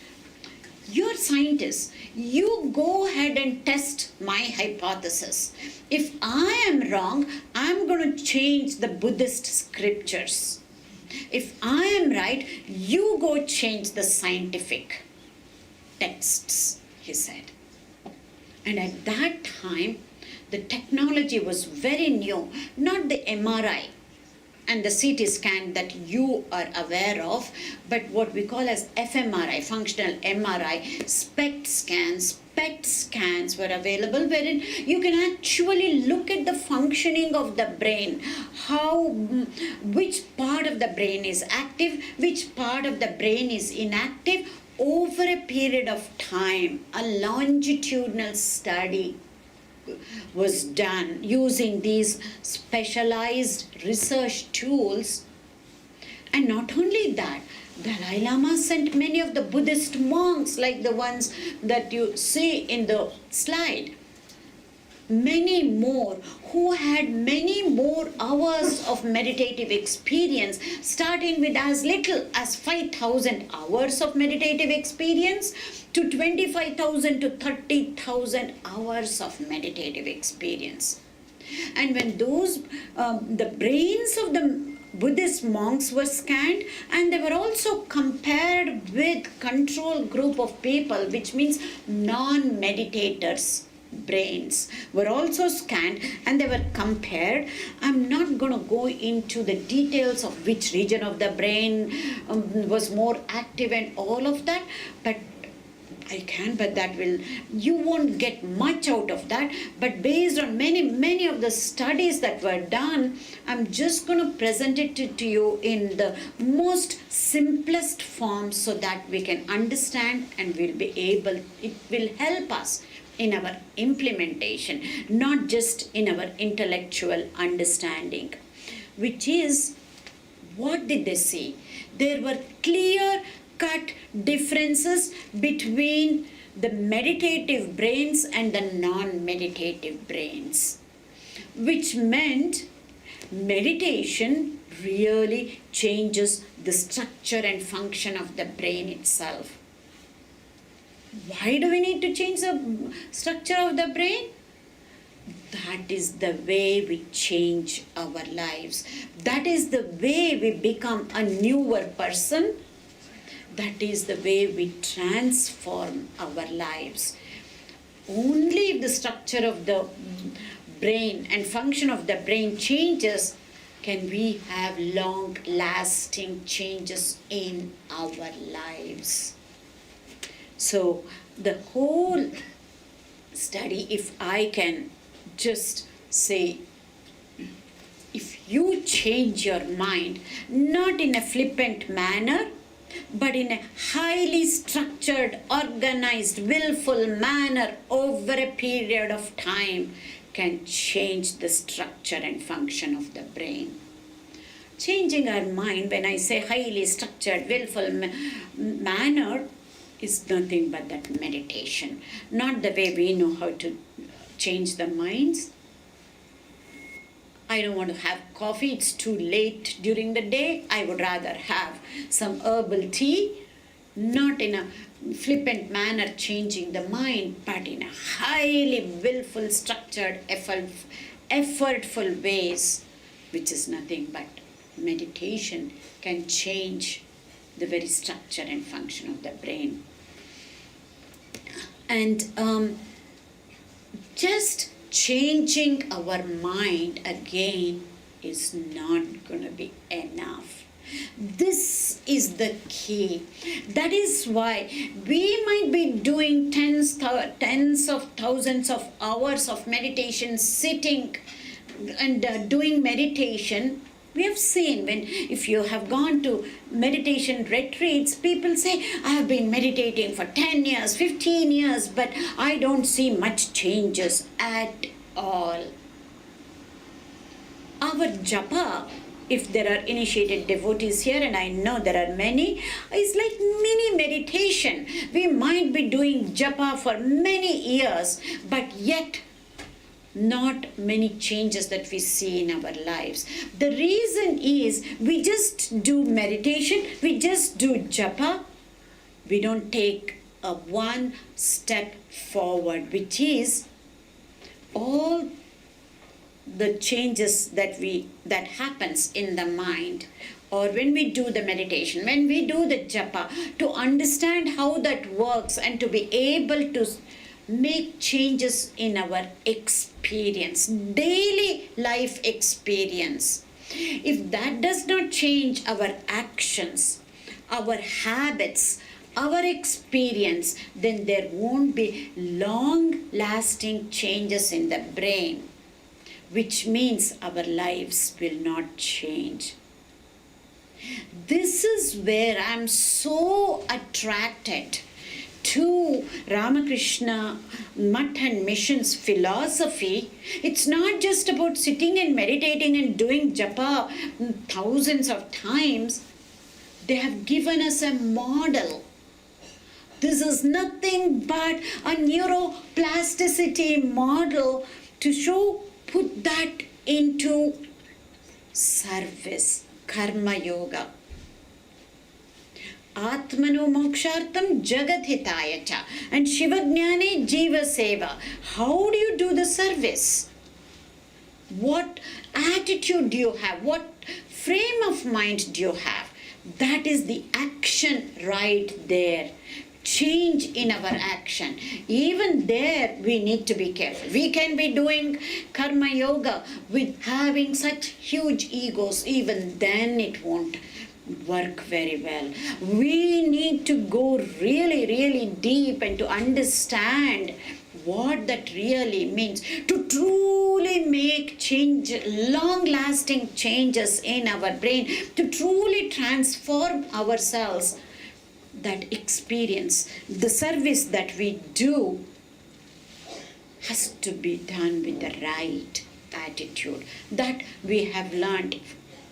you're scientists, you go ahead and test my hypothesis. If I am wrong, I'm going to change the Buddhist scriptures. If I am right, you go change the scientific texts, he said. And at that time, the technology was very new, not the MRI and the CT scan that you are aware of, but what we call as fMRI, functional MRI, SPECT scans. PET scans were available, wherein you can actually look at the functioning of the brain, which part of the brain is active, which part of the brain is inactive over a period of time. A longitudinal study was done using these specialized research tools. And not only that, Dalai Lama sent many of the Buddhist monks, like the ones that you see in the slide, many more, who had many more hours of meditative experience, starting with as little as 5,000 hours of meditative experience to 25,000 to 30,000 hours of meditative experience. And when the brains of the Buddhist monks were scanned, and they were also compared with control group of people, which means non-meditators' brains were also scanned, and they were compared. I'm not going to go into the details of which region of the brain was more active and all of that, but I can, but you won't get much out of that. But based on many of the studies that were done, I'm just going to present it to you in the most simplest form so that we can understand, and it will help us in our implementation, not just in our intellectual understanding. Which is, what did they see? There were clear-cut differences between the meditative brains and the non-meditative brains, which meant meditation really changes the structure and function of the brain itself. Why do we need to change the structure of the brain? That is the way we change our lives. That is the way we become a newer person. That is the way we transform our lives. Only if the structure of the brain and function of the brain changes can we have long-lasting changes in our lives. So the whole study, if I can just say, if you change your mind, not in a flippant manner, but in a highly structured, organized, willful manner over a period of time, can change the structure and function of the brain. Changing our mind, when I say highly structured, willful manner, is nothing but that meditation. Not the way we know how to change the minds. I don't want to have coffee, it's too late during the day. I would rather have some herbal tea, not in a flippant manner changing the mind, but in a highly willful, structured, effortful ways, which is nothing but meditation can change the very structure and function of the brain. And just changing our mind again is not going to be enough. This is the key. That is why we might be doing tens of thousands of hours of meditation, sitting and doing meditation. We have seen if you have gone to meditation retreats, people say, I have been meditating for 10 years, 15 years, but I don't see much changes at all. Our japa, if there are initiated devotees here, and I know there are many, is like mini meditation. We might be doing japa for many years, but yet not many changes that we see in our lives. The reason is we just do meditation, we just do japa, we don't take a one step forward, which is all the changes that happens in the mind, or when we do the meditation, when we do the japa, to understand how that works and to be able to make changes in our experience, daily life experience. If that does not change our actions, our habits, our experience, then there won't be long-lasting changes in the brain, which means our lives will not change. This is where I'm so attracted to Ramakrishna Mutt and Mission's philosophy. It's not just about sitting and meditating and doing japa thousands of times. They have given us a model. This is nothing but a neuroplasticity model to put that into service, karma yoga. Atmano mokshartam jagadhitaya cha, and Shivajnane jiva seva. How do you do the service? What attitude do you have? What frame of mind do you have? That is the action right there. Change in our action. Even there we need to be careful. We can be doing karma yoga with having such huge egos. Even then it won't work very well. We need to go really, really deep and to understand what that really means, to truly make change, long-lasting changes in our brain, to truly transform ourselves. That experience, the service that we do has to be done with the right attitude. That we have learned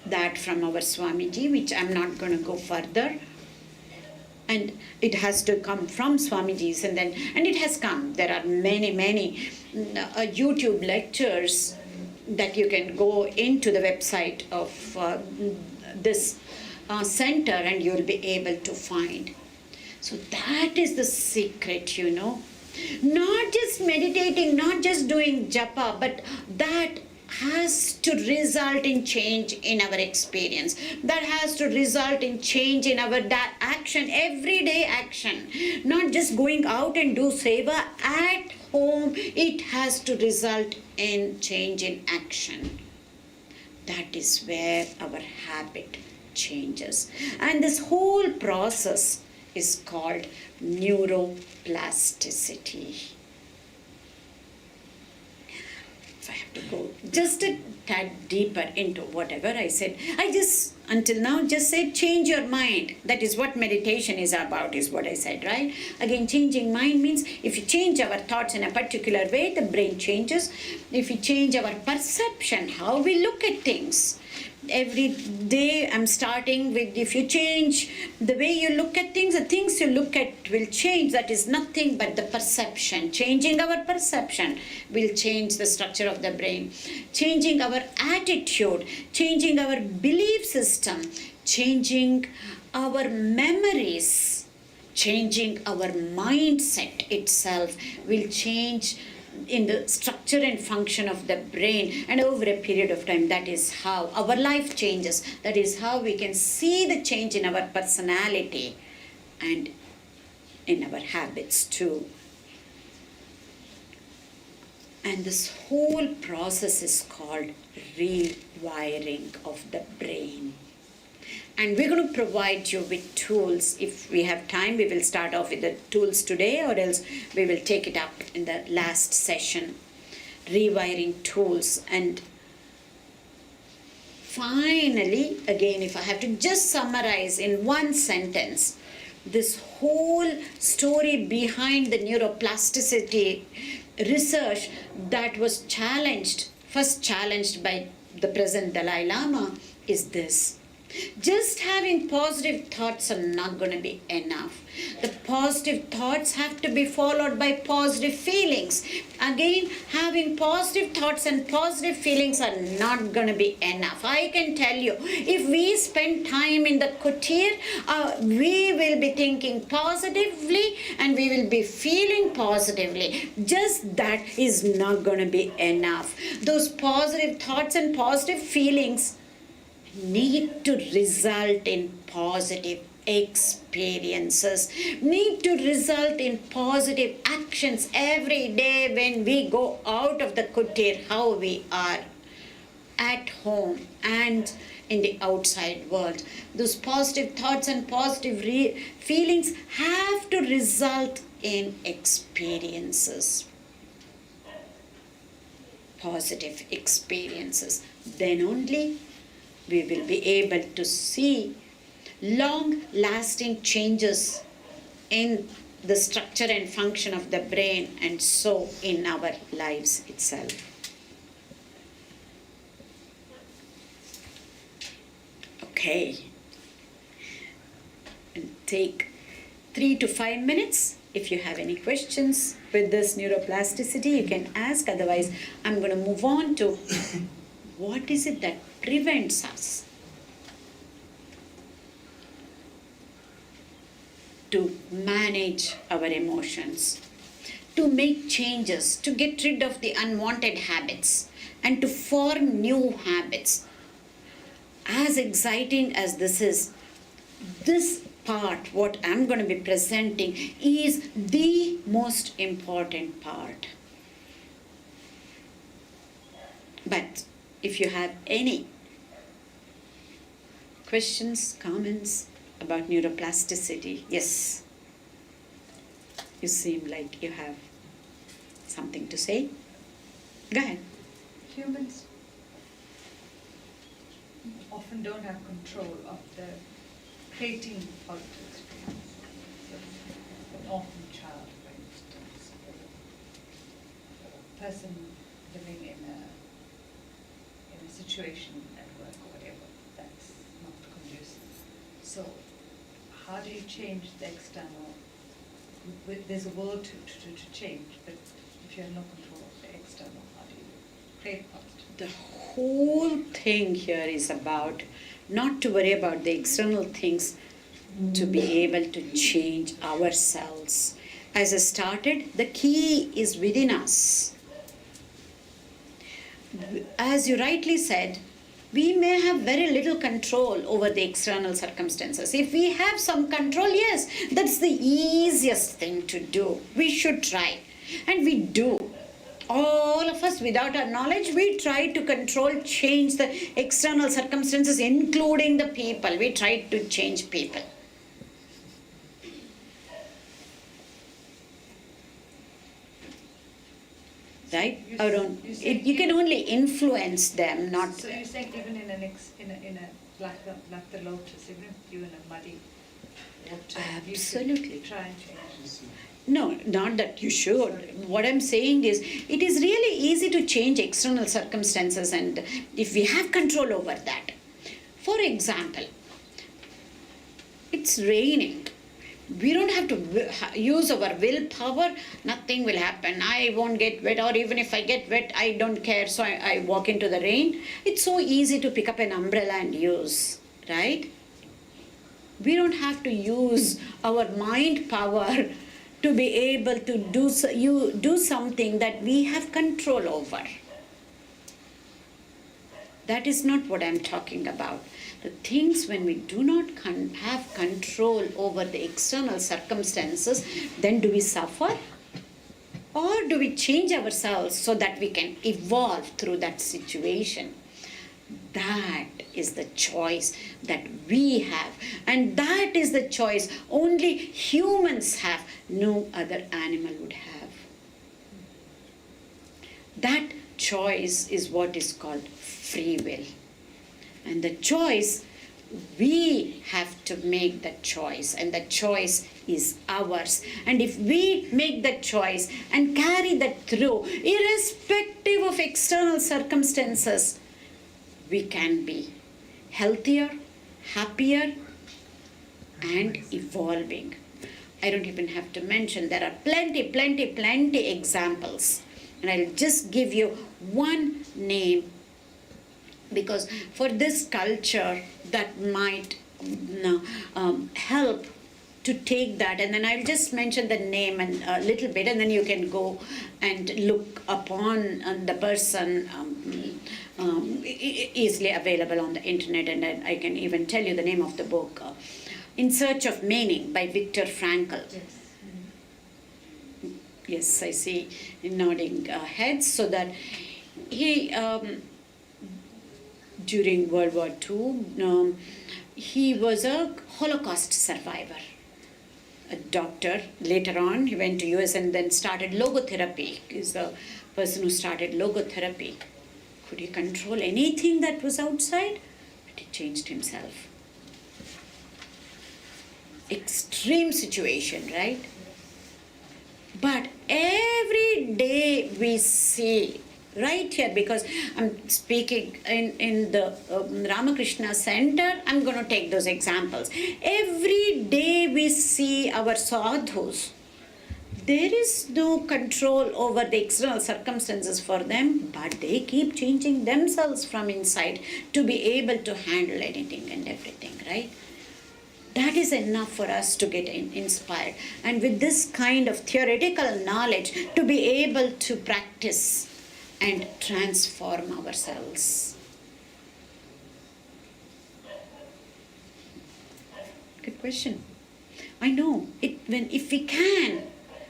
that from our Swamiji, which I'm not going to go further. And it has to come from Swamiji's, and it has come. There are many YouTube lectures that you can go into the website of this center and you'll be able to find. So that is the secret, Not just meditating, not just doing japa, but that has to result in change in our experience. That has to result in change in our action, everyday action. Not just going out and do seva at home. It has to result in change in action. That is where our habit changes. And this whole process is called neuroplasticity. If I have to go just a tad deeper into whatever I said, I just until now just said change your mind. That is what meditation is about, is what I said, right? Again, changing mind means if you change our thoughts in a particular way, the brain changes. If you change our perception, how we look at things. Every day I'm starting with, if you change the way you look at things, the things you look at will change. That is nothing but the perception. Changing our perception will change the structure of the brain. Changing our attitude, changing our belief system, changing our memories, changing our mindset itself will change in the structure and function of the brain, and over a period of time, that is how our life changes. That is how we can see the change in our personality and in our habits too. And this whole process is called rewiring of the brain. And we're going to provide you with tools. If we have time, we will start off with the tools today, or else we will take it up in the last session. Rewiring tools. And finally, again, if I have to just summarize in one sentence, this whole story behind the neuroplasticity research that was first challenged by the present Dalai Lama, is this. Just having positive thoughts are not going to be enough. The positive thoughts have to be followed by positive feelings. Again, having positive thoughts and positive feelings are not going to be enough. I can tell you, if we spend time in the kutir, we will be thinking positively and we will be feeling positively. Just that is not going to be enough. Those positive thoughts and positive feelings need to result in positive experiences need to result in positive actions every day when we go out of the kutir, how we are at home and in the outside world. Those positive thoughts and positive feelings have to result in experiences. Positive experiences. Then only we will be able to see long-lasting changes in the structure and function of the brain, and so in our lives itself. Okay. And take 3 to 5 minutes. If you have any questions with this neuroplasticity, you can ask. Otherwise, I'm going to move on to what is it that prevents us to manage our emotions, to make changes, to get rid of the unwanted habits, and to form new habits. As exciting as this is, this part, what I'm going to be presenting, is the most important part. But if you have any questions, comments about neuroplasticity, yes, you seem like you have something to say. Go ahead. Humans often don't have control of the creating positive experience. An orphan child, for instance, a person living in a situation at work or whatever that's not conducive. So, how do you change the external? There's a world to change, but if you have no control of the external, how do you create positive? The whole thing here is about not to worry about the external things, to be able to change ourselves. As I started, the key is within us. As you rightly said, we may have very little control over the external circumstances. If we have some control, yes, that's the easiest thing to do. We should try. And we do. All of us, without our knowledge, we try to control, change the external circumstances, including the people. We try to change people. Right? Or don't, you can only influence them, not. So you're saying even in a like the lotus, even if you're in a muddy water, Absolutely. you should try and change. No, not that you should. What I'm saying is, it is really easy to change external circumstances, and if we have control over that. For example, it's raining. We don't have to use our willpower. Nothing will happen. I won't get wet, or even if I get wet, I don't care, so I walk into the rain. It's so easy to pick up an umbrella and use, right? We don't have to use our mind power to be able to do something that we have control over. That is not what I'm talking about. The things when we do not have control over the external circumstances, then do we suffer? Or do we change ourselves so that we can evolve through that situation? That is the choice that we have. And that is the choice only humans have, no other animal would have. That choice is what is called free will. And the choice, we have to make the choice, and the choice is ours. And if we make that choice and carry that through, irrespective of external circumstances, we can be healthier, happier, and evolving. I don't even have to mention, there are plenty examples. And I'll just give you one name, because for this culture that might help to take that, and then I'll just mention the name and a little bit, and then you can go and look upon the person, easily available on the internet, and I can even tell you the name of the book. In Search of Meaning by Viktor Frankl. Yes. Yes, I see nodding heads. So that he, during World War II, he was a Holocaust survivor. A doctor. Later on, he went to US and then started logotherapy. He's the person who started logotherapy. Could he control anything that was outside? But he changed himself. Extreme situation, right? But every day we see, right here, because I'm speaking in the Ramakrishna Center, I'm going to take those examples. Every day we see our sadhus. There is no control over the external circumstances for them, but they keep changing themselves from inside to be able to handle anything and everything, right? That is enough for us to get inspired. And with this kind of theoretical knowledge, to be able to practice and transform ourselves. Good question. I know. If we can,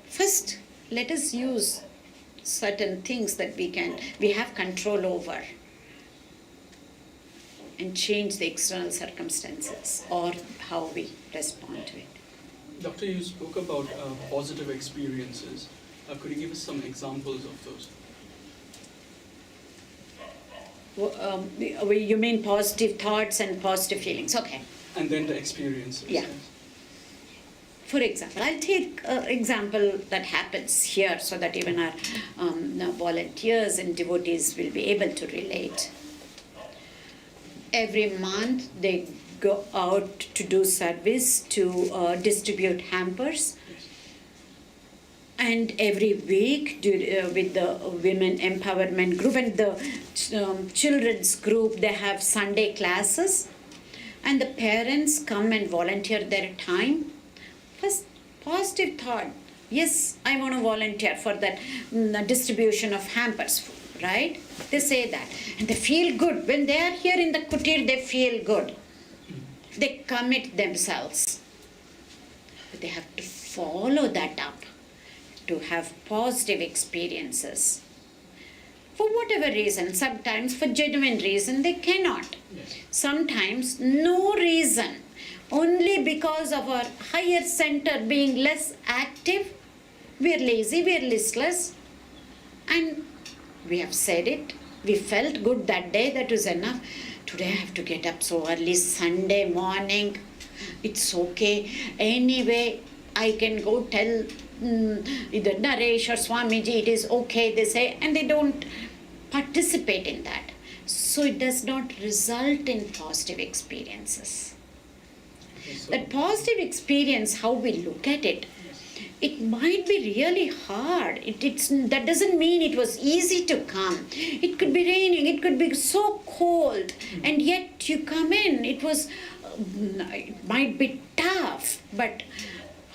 first let us use certain things that we have control over, and change the external circumstances or how we respond to it. Doctor, you spoke about positive experiences. Could you give us some examples of those? You mean positive thoughts and positive feelings? Okay. And then the experiences. Yeah. For example, I'll take an example that happens here so that even our volunteers and devotees will be able to relate. Every month they go out to do service to distribute hampers. And every week with the women empowerment group and the children's group, they have Sunday classes. And the parents come and volunteer their time. First, positive thought. Yes, I want to volunteer for that distribution of hampers, right? They say that. And they feel good. When they are here in the kutir, they feel good. They commit themselves. But they have to follow that up to have positive experiences. For whatever reason, sometimes for genuine reason, they cannot. Yes. Sometimes no reason. Only because of our higher center being less active, we are lazy, we are listless, and we have said it. We felt good that day, that was enough. Today I have to get up so early, Sunday morning. It's okay. Anyway, I can go tell either Naresh or Swamiji, it is okay, they say, and they don't participate in that. So it does not result in positive experiences. That positive experience, how we look at it, it might be really hard. That doesn't mean it was easy to come. It could be raining, it could be so cold, and yet you come in. It might be tough, but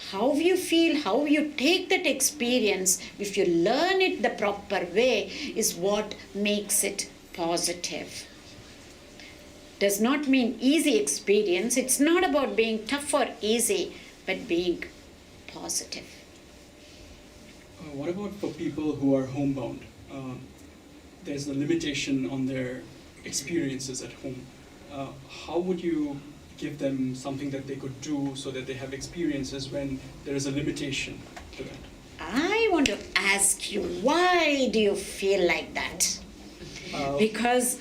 how you feel, how you take that experience, if you learn it the proper way, is what makes it positive. Does not mean easy experience. It's not about being tough or easy, but being positive. What about for people who are homebound? There's a limitation on their experiences at home. How would you give them something that they could do so that they have experiences when there is a limitation to that? I want to ask you, why do you feel like that? Because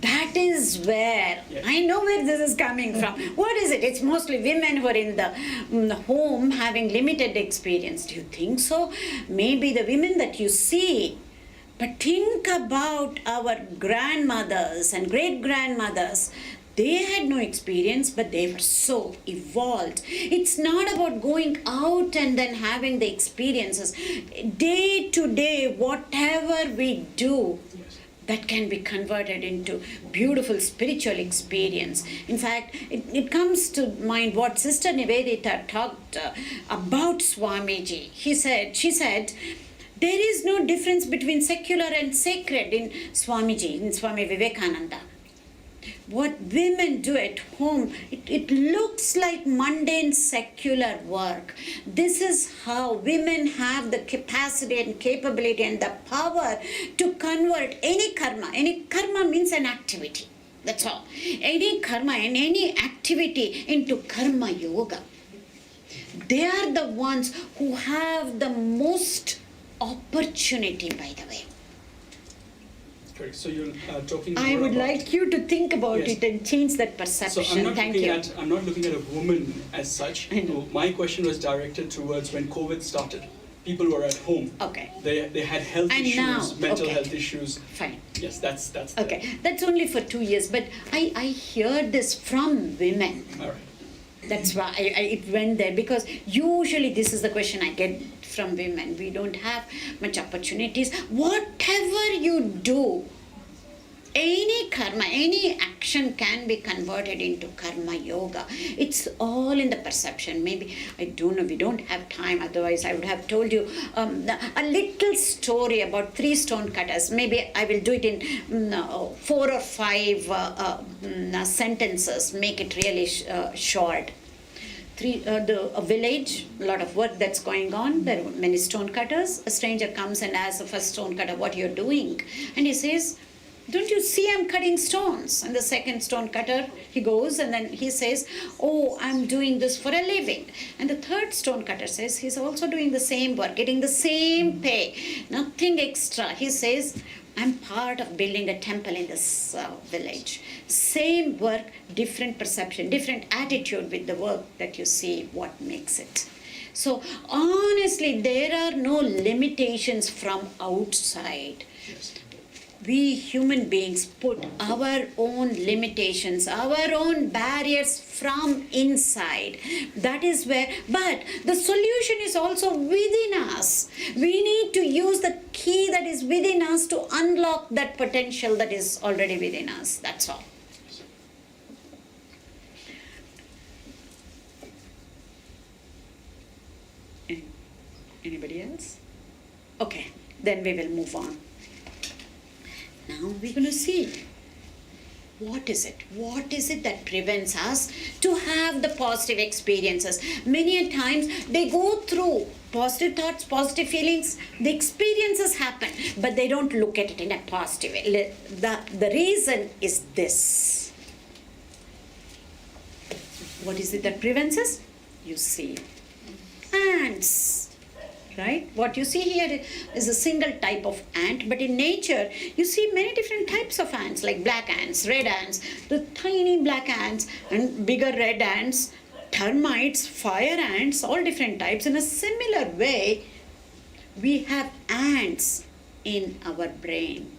that is where, yes. I know where this is coming from. What is it? It's mostly women who are in the home having limited experience. Do you think so? Maybe the women that you see. But think about our grandmothers and great-grandmothers. They had no experience, but they were so evolved. It's not about going out and then having the experiences. Day to day, whatever we do, that can be converted into beautiful spiritual experience. In fact, it comes to mind what Sister Nivedita talked about Swamiji. She said, there is no difference between secular and sacred in Swamiji, in Swami Vivekananda. What women do at home, it looks like mundane secular work. This is how women have the capacity and capability and the power to convert any karma. Any karma means an activity. That's all. Any karma and any activity into karma yoga. They are the ones who have the most opportunity, by the way. Correct. So you're talking I more would about, like you to think about Yes. it and change that perception. So Thank you. I'm not looking at a woman as such. I know. My question was directed towards when COVID started. People were at home. Okay, They had health And issues, now, mental okay. health issues. fine. Yes, that's the- Okay, that's only for 2 years, but I hear this from women. All right. That's why it went there, because usually this is the question I get from women. We don't have much opportunities. Whatever you do, any karma, any action can be converted into karma yoga. It's all in the perception. Maybe, I don't know, we don't have time, otherwise I would have told you a little story about 3 stone cutters. Maybe I will do it in 4 or 5 sentences, make it really short. A village, a lot of work that's going on. There are many stone cutters. A stranger comes and asks the first stone cutter, what you're doing? And he says, don't you see I'm cutting stones? And the second stone cutter, he goes and then he says, oh, I'm doing this for a living. And the third stone cutter says, he's also doing the same work, getting the same pay, nothing extra. He says, I'm part of building a temple in this village. Same work, different perception, different attitude with the work that you see, what makes it. So honestly, there are no limitations from outside. Yes. We human beings put our own limitations, our own barriers from inside. That is where, but the solution is also within us. We need to use the key that is within us to unlock that potential that is already within us. That's all. Anybody else? Okay, then we will move on. Now we're going to see, what is it? What is it that prevents us to have the positive experiences? Many a times they go through positive thoughts, positive feelings, the experiences happen, but they don't look at it in a positive way. The reason is this. What is it that prevents us? You see, ants. Right? What you see here is a single type of ant, but in nature you see many different types of ants, like black ants, red ants, the tiny black ants and bigger red ants, termites, fire ants, all different types. In a similar way, we have ants in our brain.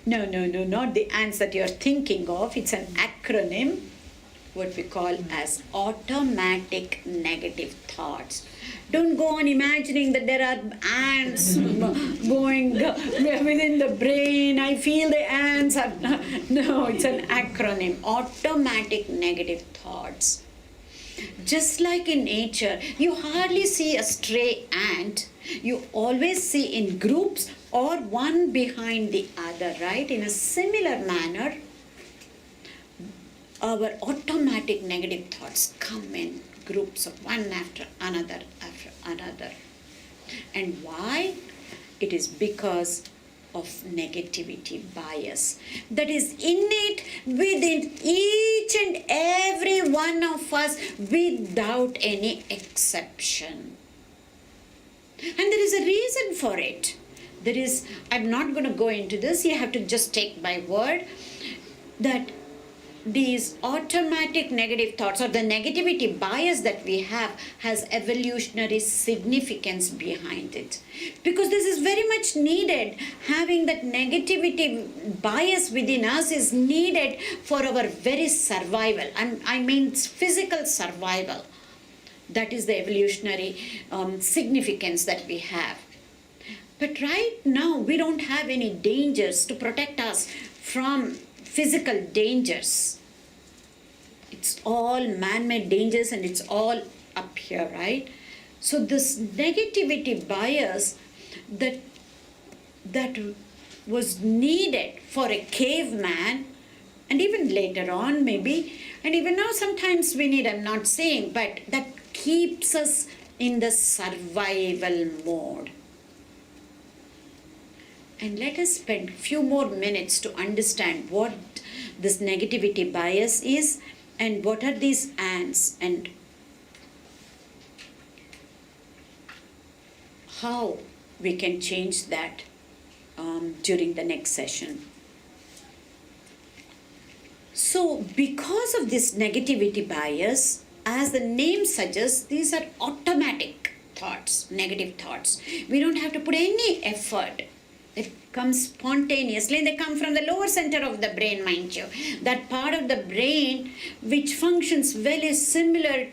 No, not the ants that you're thinking of. It's an acronym, what we call as automatic negative thoughts. Don't go on imagining that there are ants going within the brain. I feel the ants are... No, it's an acronym. Automatic negative thoughts. Just like in nature, you hardly see a stray ant. You always see in groups or one behind the other, right? In a similar manner, our automatic negative thoughts come in groups of one after another. And why? It is because of negativity bias that is innate within each and every one of us without any exception. And there is a reason for it. I'm not going to go into this, you have to just take my word, that these automatic negative thoughts or the negativity bias that we have has evolutionary significance behind it. Because this is very much needed. Having that negativity bias within us is needed for our very survival. I mean physical survival. That is the evolutionary significance that we have. But right now, we don't have any dangers to protect us from physical dangers. It's all man-made dangers and it's all up here, right? So this negativity bias that was needed for a caveman and even later on maybe, and even now sometimes we need, I'm not saying, but that keeps us in the survival mode. And let us spend a few more minutes to understand what this negativity bias is and what are these ants and how we can change that during the next session. So because of this negativity bias, as the name suggests, these are automatic thoughts, negative thoughts. We don't have to put any effort. It comes spontaneously, and they come from the lower center of the brain, mind you. That part of the brain which functions very similar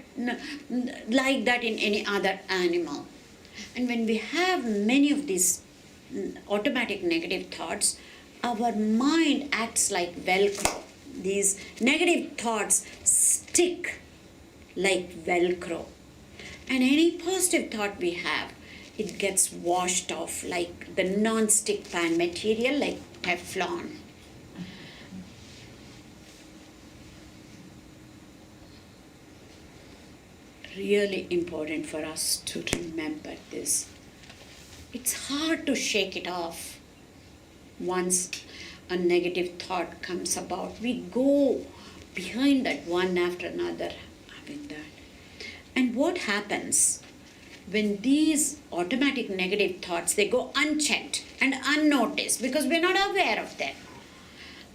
like that in any other animal. And when we have many of these automatic negative thoughts, our mind acts like Velcro. These negative thoughts stick like Velcro. And any positive thought we have, it gets washed off like the non-stick pan material, like Teflon. Really important for us to remember this. It's hard to shake it off once a negative thought comes about. We go behind that one after another with that. And what happens when these automatic negative thoughts, they go unchecked and unnoticed because we're not aware of them.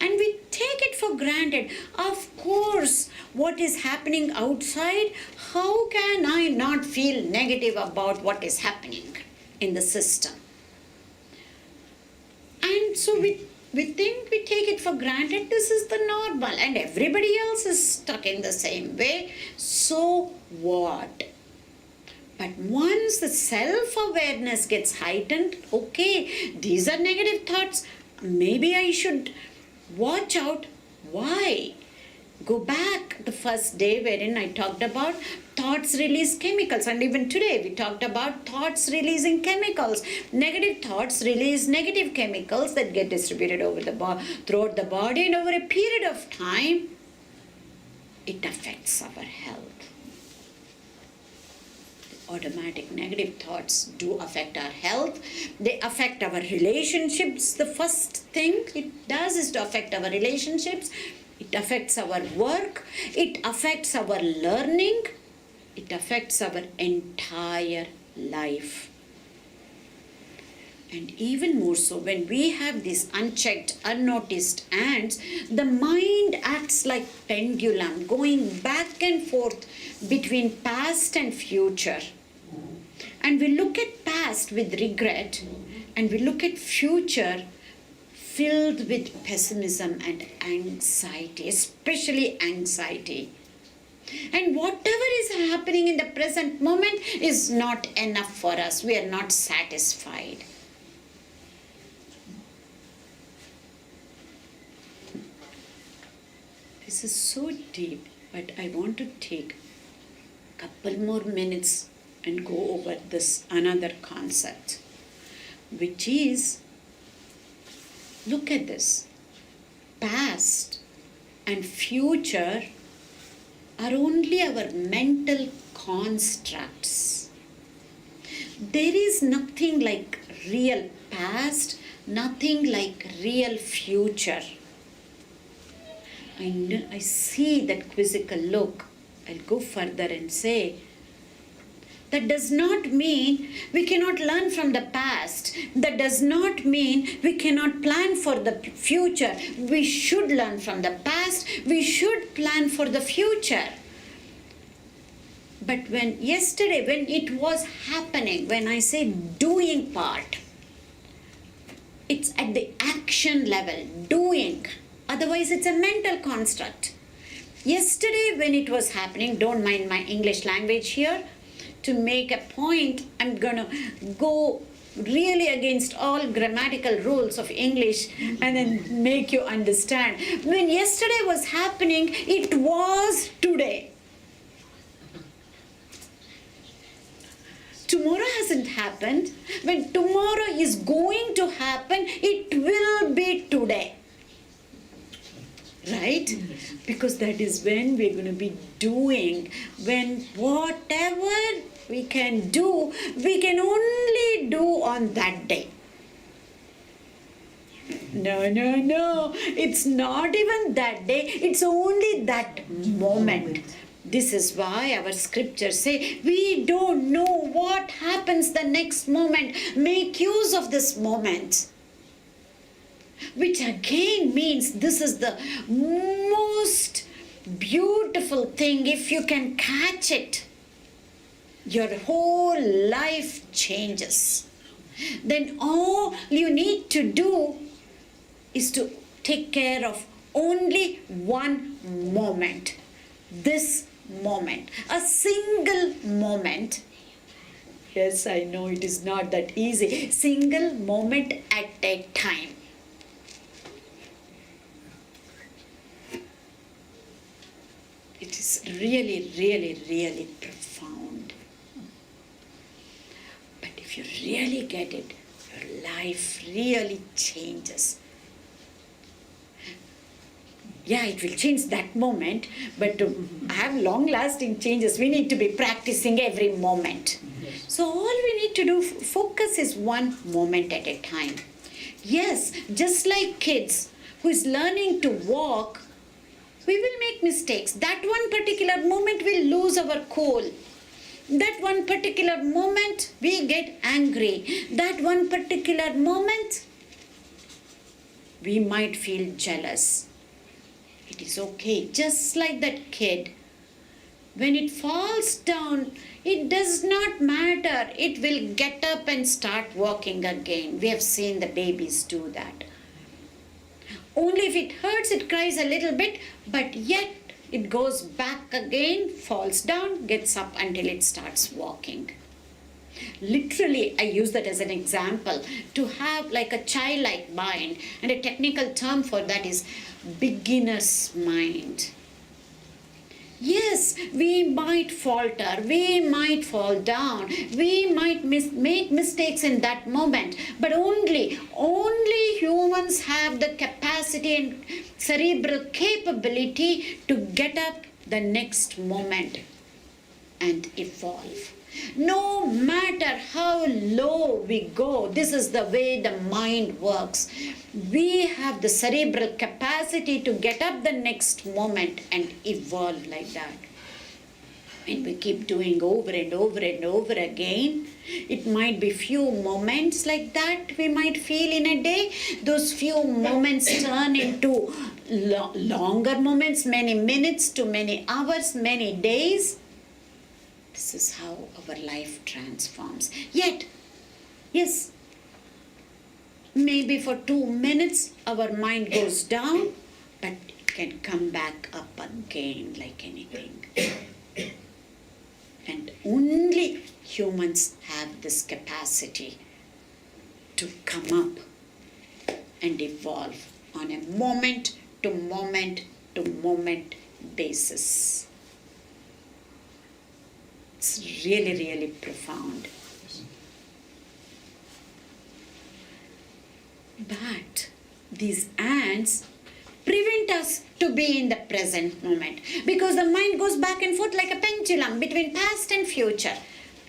And we take it for granted. Of course, what is happening outside, how can I not feel negative about what is happening in the system? And so we think, we take it for granted, this is the normal and everybody else is stuck in the same way. So what? But once the self-awareness gets heightened, okay, these are negative thoughts, maybe I should watch out. Why? Go back the first day wherein I talked about thoughts release chemicals, and even today we talked about thoughts releasing chemicals. Negative thoughts release negative chemicals that get distributed over throughout the body, and over a period of time it affects our health. Automatic negative thoughts do affect our health. They affect our relationships. The first thing it does is to affect our relationships. It affects our work. It affects our learning. It affects our entire life. And even more so, when we have these unchecked, unnoticed ants, the mind acts like pendulum, going back and forth between past and future. And we look at past with regret, and we look at future filled with pessimism and anxiety, especially anxiety. And whatever is happening in the present moment is not enough for us. We are not satisfied. This is so deep, but I want to take a couple more minutes and go over this another concept, which is, look at this, past and future are only our mental constructs. There is nothing like real past, nothing like real future. I see that quizzical look. I'll go further and say, that does not mean we cannot learn from the past. That does not mean we cannot plan for the future. We should learn from the past. We should plan for the future. But yesterday, when it was happening, when I say doing part, it's at the action level, doing. Otherwise, it's a mental construct. Yesterday, when it was happening, don't mind my English language here, to make a point, I'm going to go really against all grammatical rules of English and then make you understand. When yesterday was happening, it was today. Tomorrow hasn't happened. When tomorrow is going to happen, it will be today. Right? Because that is when we're going to be doing, when whatever we can do, we can only do on that day. No, it's not even that day, it's only that moment. This is why our scriptures say, we don't know what happens the next moment. Make use of this moment. Which again means this is the most beautiful thing. If you can catch it, your whole life changes. Then all you need to do is to take care of only one moment. This moment, a single moment. Yes, I know it is not that easy. Single moment at a time. It is really, really, really profound. But if you really get it, your life really changes. Yeah, it will change that moment, but to have long-lasting changes, we need to be practicing every moment. So all we need to do, focus is one moment at a time. Yes, just like kids who is learning to walk, we will make mistakes. That one particular moment we'll lose our cool. That one particular moment we get angry. That one particular moment we might feel jealous. It is okay. Just like that kid, when it falls down, it does not matter. It will get up and start walking again. We have seen the babies do that. Only if it hurts, it cries a little bit, but yet it goes back again, falls down, gets up until it starts walking. Literally, I use that as an example to have like a childlike mind, and a technical term for that is beginner's mind. Yes, we might falter, we might fall down, we might make mistakes in that moment, but only humans have the capacity and cerebral capability to get up the next moment and evolve. No matter how low we go, this is the way the mind works. We have the cerebral capacity to get up the next moment and evolve like that. And we keep doing over and over and over again. It might be few moments like that we might feel in a day. Those few moments turn into longer moments, many minutes to many hours, many days. This is how our life transforms. Yet, yes, maybe for 2 minutes our mind goes down, but it can come back up again like anything. And only humans have this capacity to come up and evolve on a moment to moment to moment basis. It's really, really profound. But these ants prevent us to be in the present moment, because the mind goes back and forth like a pendulum between past and future.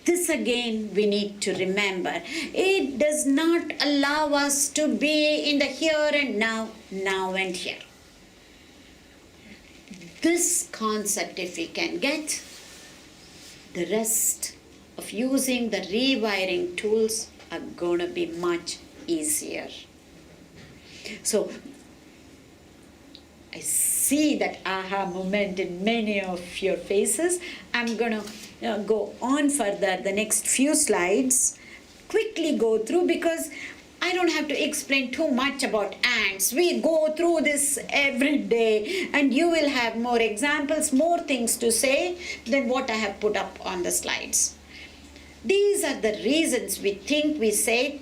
This again we need to remember. It does not allow us to be in the here and now and here. This concept, if we can get, the rest of using the rewiring tools are going to be much easier. So I see that aha moment in many of your faces. I'm going to go on further, the next few slides, quickly go through, because I don't have to explain too much about ants. We go through this every day, and you will have more examples, more things to say than what I have put up on the slides. These are the reasons we think we say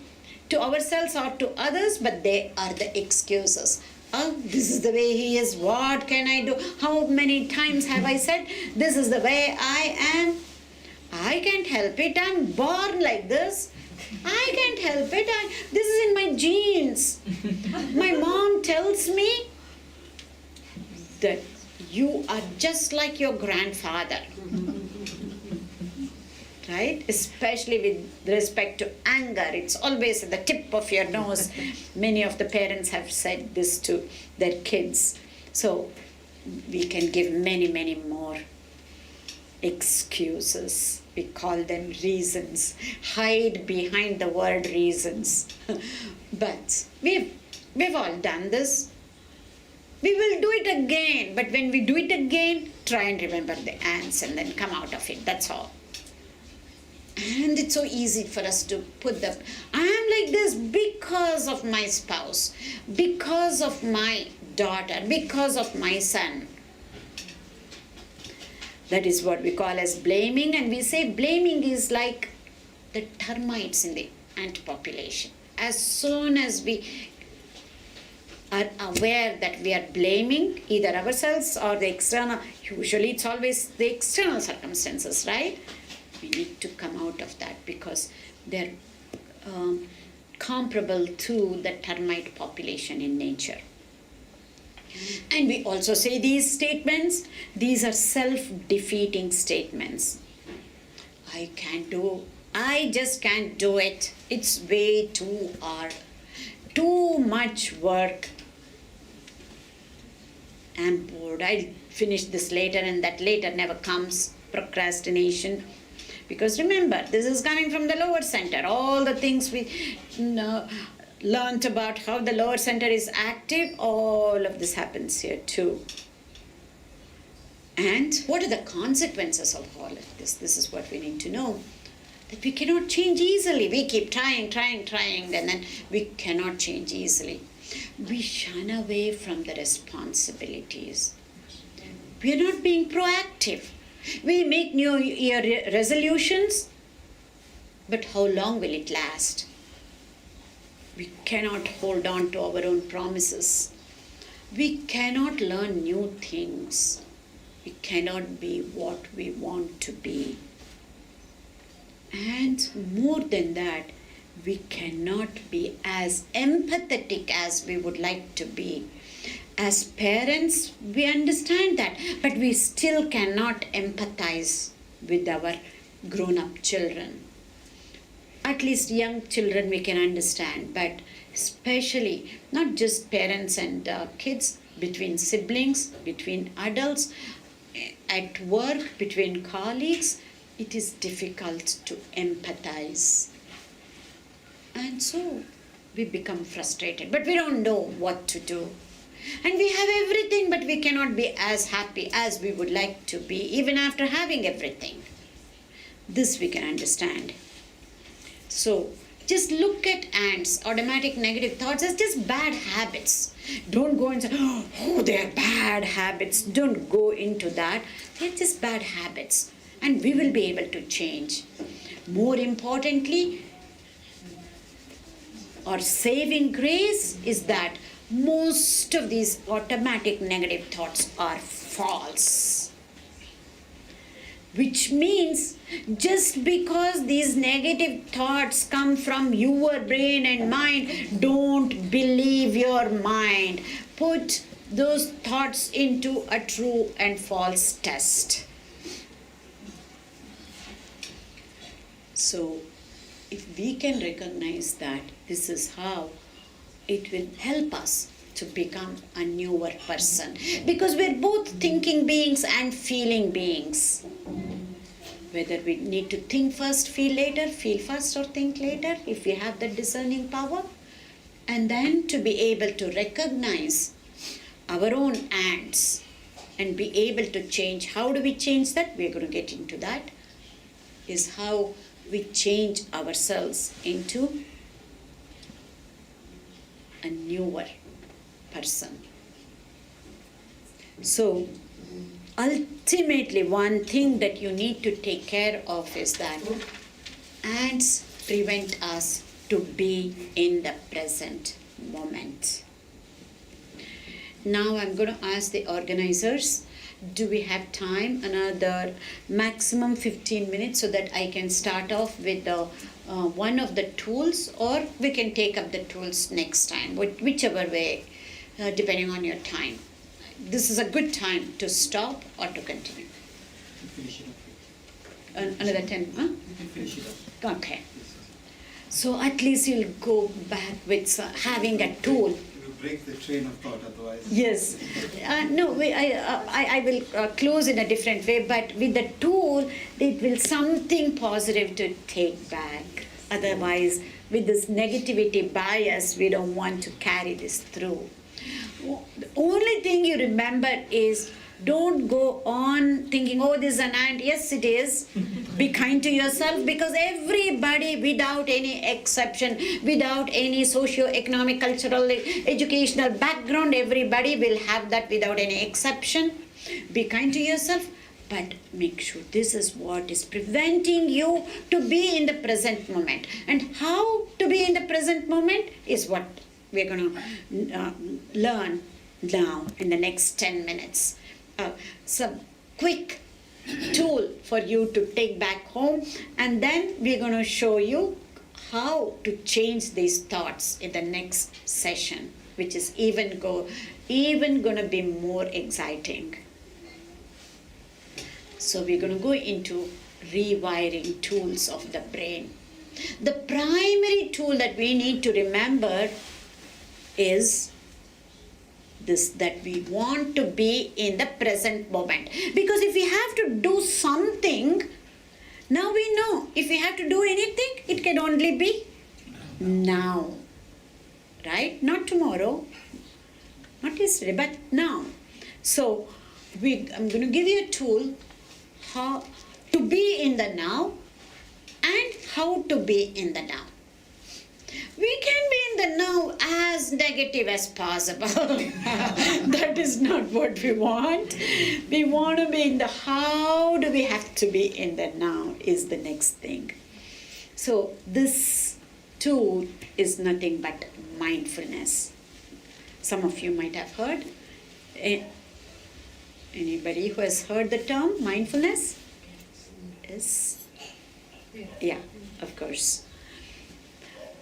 to ourselves or to others, but they are the excuses. Oh, this is the way he is. What can I do? How many times have I said, this is the way I am? I can't help it. I'm born like this. I can't help it. This is in my genes. My mom tells me that You are just like your grandfather. Right? Especially with respect to anger. It's always at the tip of your nose. Many of the parents have said this to their kids. So we can give many, many more excuses. We call them reasons. Hide behind the word reasons. But we've all done this. We will do it again. But when we do it again, try and remember the ants and then come out of it. That's all. And it's so easy for us to put the, I am like this because of my spouse, because of my daughter, because of my son. That is what we call as blaming. And we say blaming is like the termites in the ant population. As soon as we are aware that we are blaming either ourselves or the external, usually it's always the external circumstances, right? We need to come out of that because they're comparable to the termite population in nature. And we also say these statements, these are self-defeating statements. I just can't do it. It's way too hard, too much work. I'm bored. I'll finish this later, and that later never comes. Procrastination. Because remember, this is coming from the lower center. All the things we learned about how the lower center is active, all of this happens here too. And what are the consequences of all of this? This is what we need to know. That we cannot change easily. We keep trying, and then we cannot change easily. We shun away from the responsibilities. We are not being proactive. We make New Year resolutions, but how long will it last? We cannot hold on to our own promises. We cannot learn new things. We cannot be what we want to be. And more than that, we cannot be as empathetic as we would like to be. As parents, we understand that, but we still cannot empathize with our grown-up children. At least young children we can understand, but especially not just parents and kids, between siblings, between adults, at work, between colleagues, it is difficult to empathize. And so we become frustrated, but we don't know what to do. And we have everything, but we cannot be as happy as we would like to be, even after having everything. This we can understand. So, just look at ants, automatic negative thoughts as just bad habits. Don't go and say, oh, they are bad habits. Don't go into that. They're just bad habits. And we will be able to change. More importantly, our saving grace is that most of these automatic negative thoughts are false. Which means just because these negative thoughts come from your brain and mind, don't believe your mind. Put those thoughts into a true and false test. So, if we can recognize that, this is how it will help us to become a newer person. Because we're both thinking beings and feeling beings. Whether we need to think first, feel later, feel first or think later, if we have that discerning power. And then to be able to recognize our own ants and be able to change. How do we change that? We're going to get into that. Is how we change ourselves into a newer person. So, ultimately, one thing that you need to take care of is that ants prevent us to be in the present moment. Now, I'm going to ask the organizers, do we have time? Another maximum 15 minutes so that I can start off with the one of the tools, or we can take up the tools next time, whichever way, depending on your time. this is a good time to stop or to continue. Finish it up. Another 10, huh? You can finish it up. Okay. So at least you'll go back with having a tool. You will break the train of thought otherwise. Yes. No, I will close in a different way, but with the tool, it will something positive to take back. Otherwise, with this negativity bias, we don't want to carry this through. The only thing you remember is don't go on thinking, oh, this is an ant. Yes, it is. Be kind to yourself, because everybody, without any exception, without any socio-economic, cultural, educational background, everybody will have that without any exception. Be kind to yourself, but make sure this is what is preventing you to be in the present moment. And how to be in the present moment is what we're going to learn now in the next 10 minutes. Some quick tool for you to take back home, and then we're going to show you how to change these thoughts in the next session, which is even going to be more exciting. So we're going to go into rewiring tools of the brain. The primary tool that we need to remember is this, that we want to be in the present moment. Because if we have to do something, now we know if we have to do anything, it can only be now. Right? Not tomorrow, not yesterday, but now. So I'm going to give you a tool how to be in the now and how to be in the now. We can be in the now as negative as possible. That is not what we want. We want to be in the how do we have to be in the now is the next thing. So this tool is nothing but mindfulness. Some of you might have heard. Anybody who has heard the term mindfulness? Yes? Yeah, of course.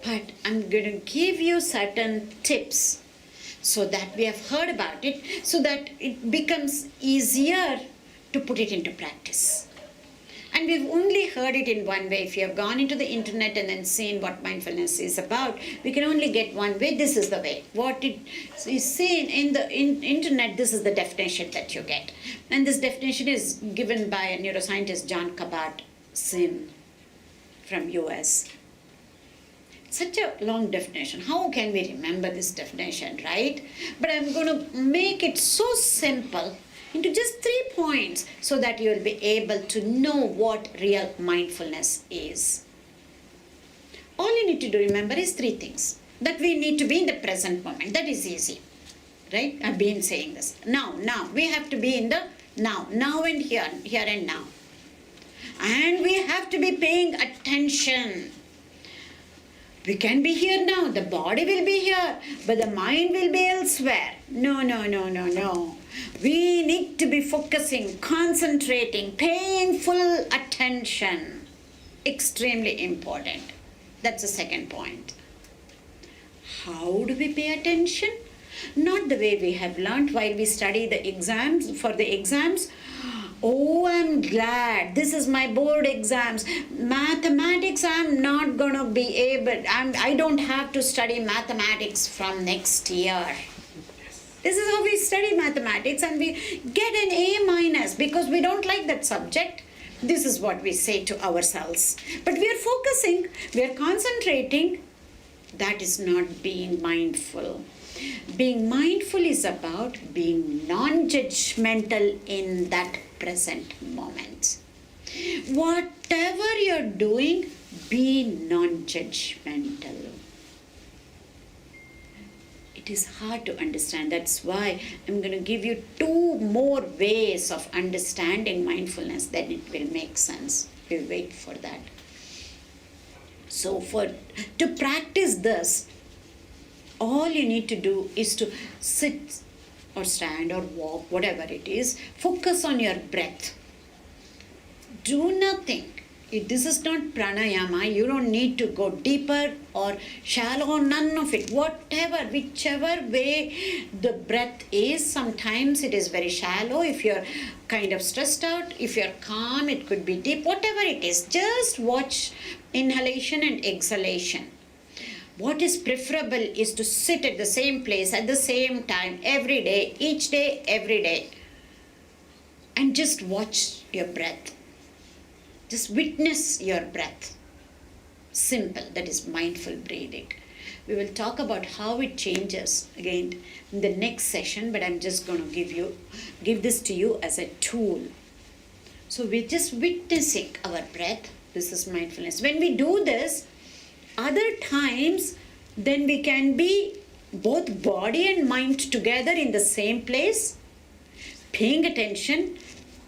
But I'm going to give you certain tips so that we have heard about it, so that it becomes easier to put it into practice. And we've only heard it in one way. If you have gone into the internet and then seen what mindfulness is about, we can only get one way. This is the way. What it is seen in the internet, this is the definition that you get. And this definition is given by a neuroscientist, John Kabat-Zinn from US. Such a long definition. How can we remember this definition, right? But I'm going to make it so simple into just 3 points so that you'll be able to know what real mindfulness is. All you need to do, remember, is 3 things. That we need to be in the present moment. That is easy, right? I've been saying this. Now. We have to be in the now. Now and here and now. And we have to be paying attention. We can be here now, the body will be here, but the mind will be elsewhere. No. We need to be focusing, concentrating, paying full attention. Extremely important. That's the second point. How do we pay attention? Not the way we have learned while we study the exams, for the exams. Oh, I'm glad. This is my board exams. Mathematics, I'm not going to be able. I don't have to study mathematics from next year. This is how we study mathematics, and we get an A- because we don't like that subject. This is what we say to ourselves. But we are focusing, we are concentrating. That is not being mindful. Being mindful is about being non-judgmental in that present moment. Whatever you're doing, be non-judgmental. It is hard to understand. That's why I'm going to give you 2 more ways of understanding mindfulness, then it will make sense. We'll wait for that. So to practice this, all you need to do is to sit or stand or walk, whatever it is. Focus on your breath. Do nothing. This is not pranayama. You don't need to go deeper or shallow, none of it. Whichever way the breath is, sometimes it is very shallow. If you're kind of stressed out, if you're calm, it could be deep, whatever it is. Just watch inhalation and exhalation. What is preferable is to sit at the same place at the same time, every day, each day, every day. And just watch your breath. Just witness your breath. Simple, that is mindful breathing. We will talk about how it changes again in the next session, but I'm just going to give this to you as a tool. So we're just witnessing our breath. This is mindfulness. When we do this, other times, then we can be both body and mind together in the same place, paying attention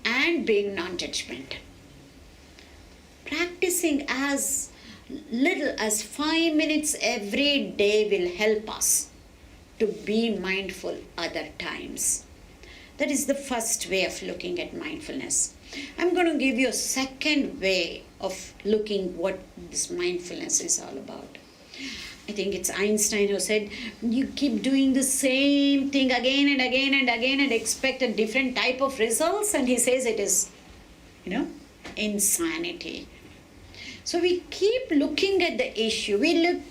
and being non-judgmental. Practicing as little as 5 minutes every day will help us to be mindful other times. That is the first way of looking at mindfulness. I'm going to give you a second way of looking what this mindfulness is all about. I think it's Einstein who said, you keep doing the same thing again and again and again and expect a different type of results. And he says it is, insanity. So we keep looking at the issue,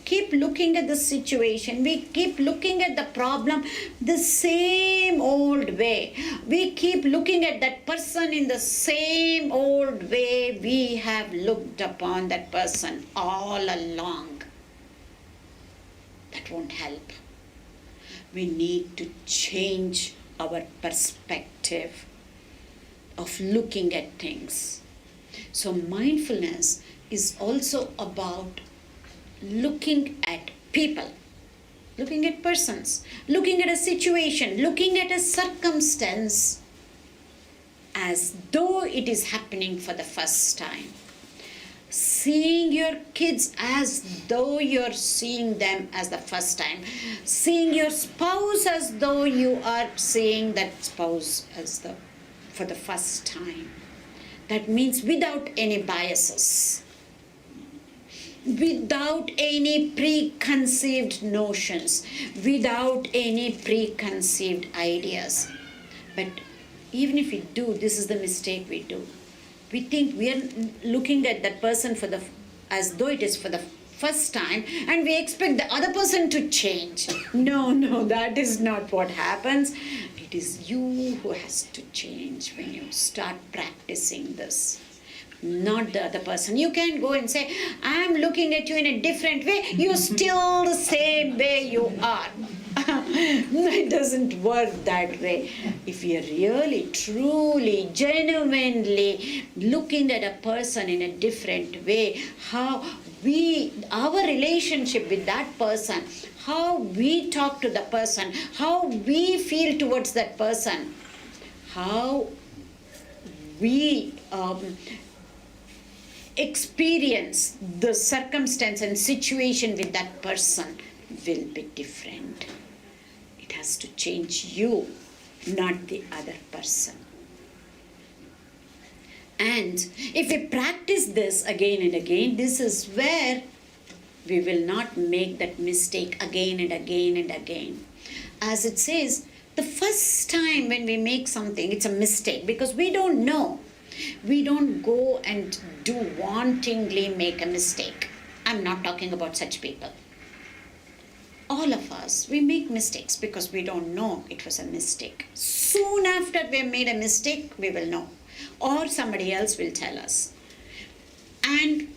keep looking at the situation, we keep looking at the problem the same old way. We keep looking at that person in the same old way we have looked upon that person all along. That won't help. We need to change our perspective of looking at things. So mindfulness is also about looking at people, looking at persons, looking at a situation, looking at a circumstance as though it is happening for the first time. Seeing your kids as though you're seeing them as the first time. Seeing your spouse as though you are seeing that spouse for the first time. That means without any biases, without any preconceived notions, without any preconceived ideas. But even if we do, this is the mistake we do. We think we are looking at that person as though it is for the first time, and we expect the other person to change. No, that is not what happens. It is you who has to change when you start practicing this, not the other person. You can't go and say, I'm looking at you in a different way. You're still the same way you are. It doesn't work that way. If you're really, truly, genuinely looking at a person in a different way, our relationship with that person, how we talk to the person, how we feel towards that person, how we experience the circumstance and situation with that person will be different. It has to change you, not the other person. And if we practice this again and again, this is where we will not make that mistake again and again and again. As it says, the first time when we make something, it's a mistake because we don't know. We don't go and wantingly make a mistake. I'm not talking about such people. All of us, we make mistakes because we don't know it was a mistake. Soon after we made a mistake, we will know. Or somebody else will tell us. And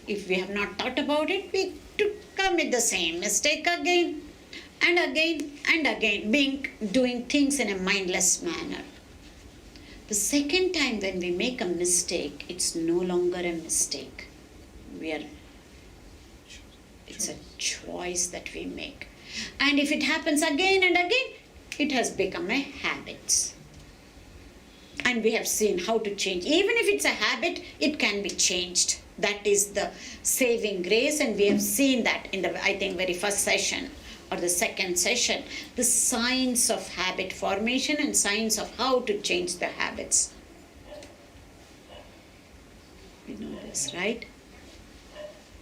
if we have not thought about it, we commit the same mistake again and again and again, doing things in a mindless manner. The second time when we make a mistake, it's no longer a mistake. It's a choice that we make. And if it happens again and again, it has become a habit. And we have seen how to change. Even if it's a habit, it can be changed. That is the saving grace, and we have seen that in the, I think, very first session or the second session, the science of habit formation and science of how to change the habits. You know this, right?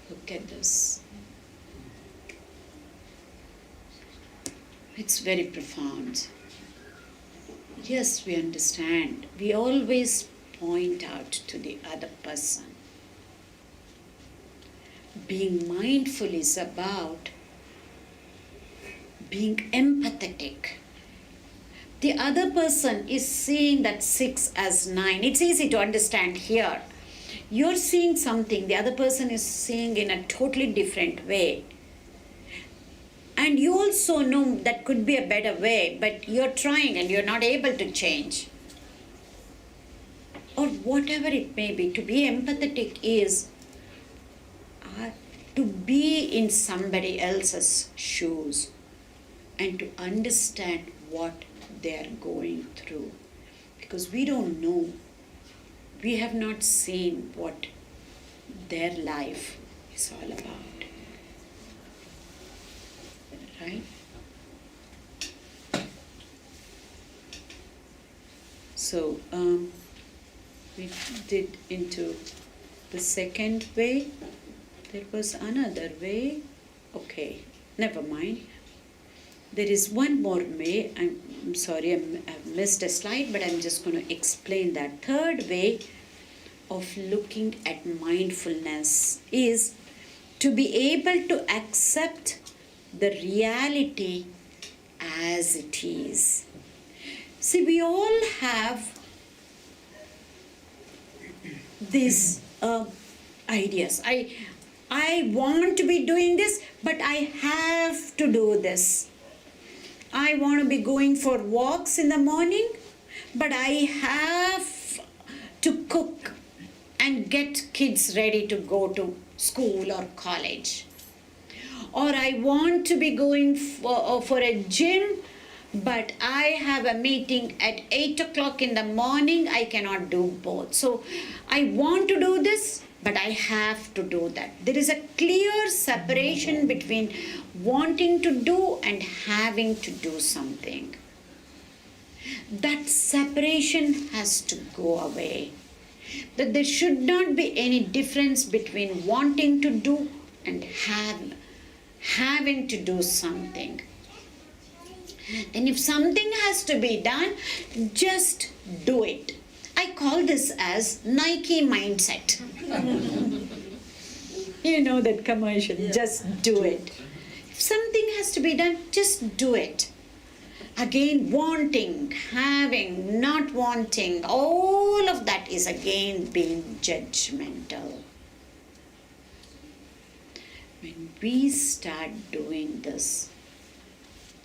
Look at this. It's very profound. Yes, we understand. We always point out to the other person. Being mindful is about being empathetic. The other person is seeing that 6 as 9. It's easy to understand here. You're seeing something, the other person is seeing in a totally different way. And you also know that could be a better way, but you're trying and you're not able to change. Or whatever it may be, to be empathetic is to be in somebody else's shoes and to understand what they're going through. Because we don't know. We have not seen what their life is all about. Right? So, we did into the second way. There was another way. Okay, never mind. There is one more way. I'm sorry, I've missed a slide, but I'm just going to explain that. Third way of looking at mindfulness is to be able to accept the reality as it is. See, we all have these ideas. I want to be doing this, but I have to do this. I want to be going for walks in the morning, but I have to cook and get kids ready to go to school or college. Or I want to be going for a gym, but I have a meeting at 8 o'clock in the morning. I cannot do both. So I want to do this, but I have to do that. There is a clear separation between wanting to do and having to do something. That separation has to go away. That there should not be any difference between wanting to do and having to do something. And if something has to be done, just do it. I call this as Nike mindset. You know that commercial, just do it. If something has to be done, just do it. Again, wanting, having, not wanting, all of that is again being judgmental. When we start doing this,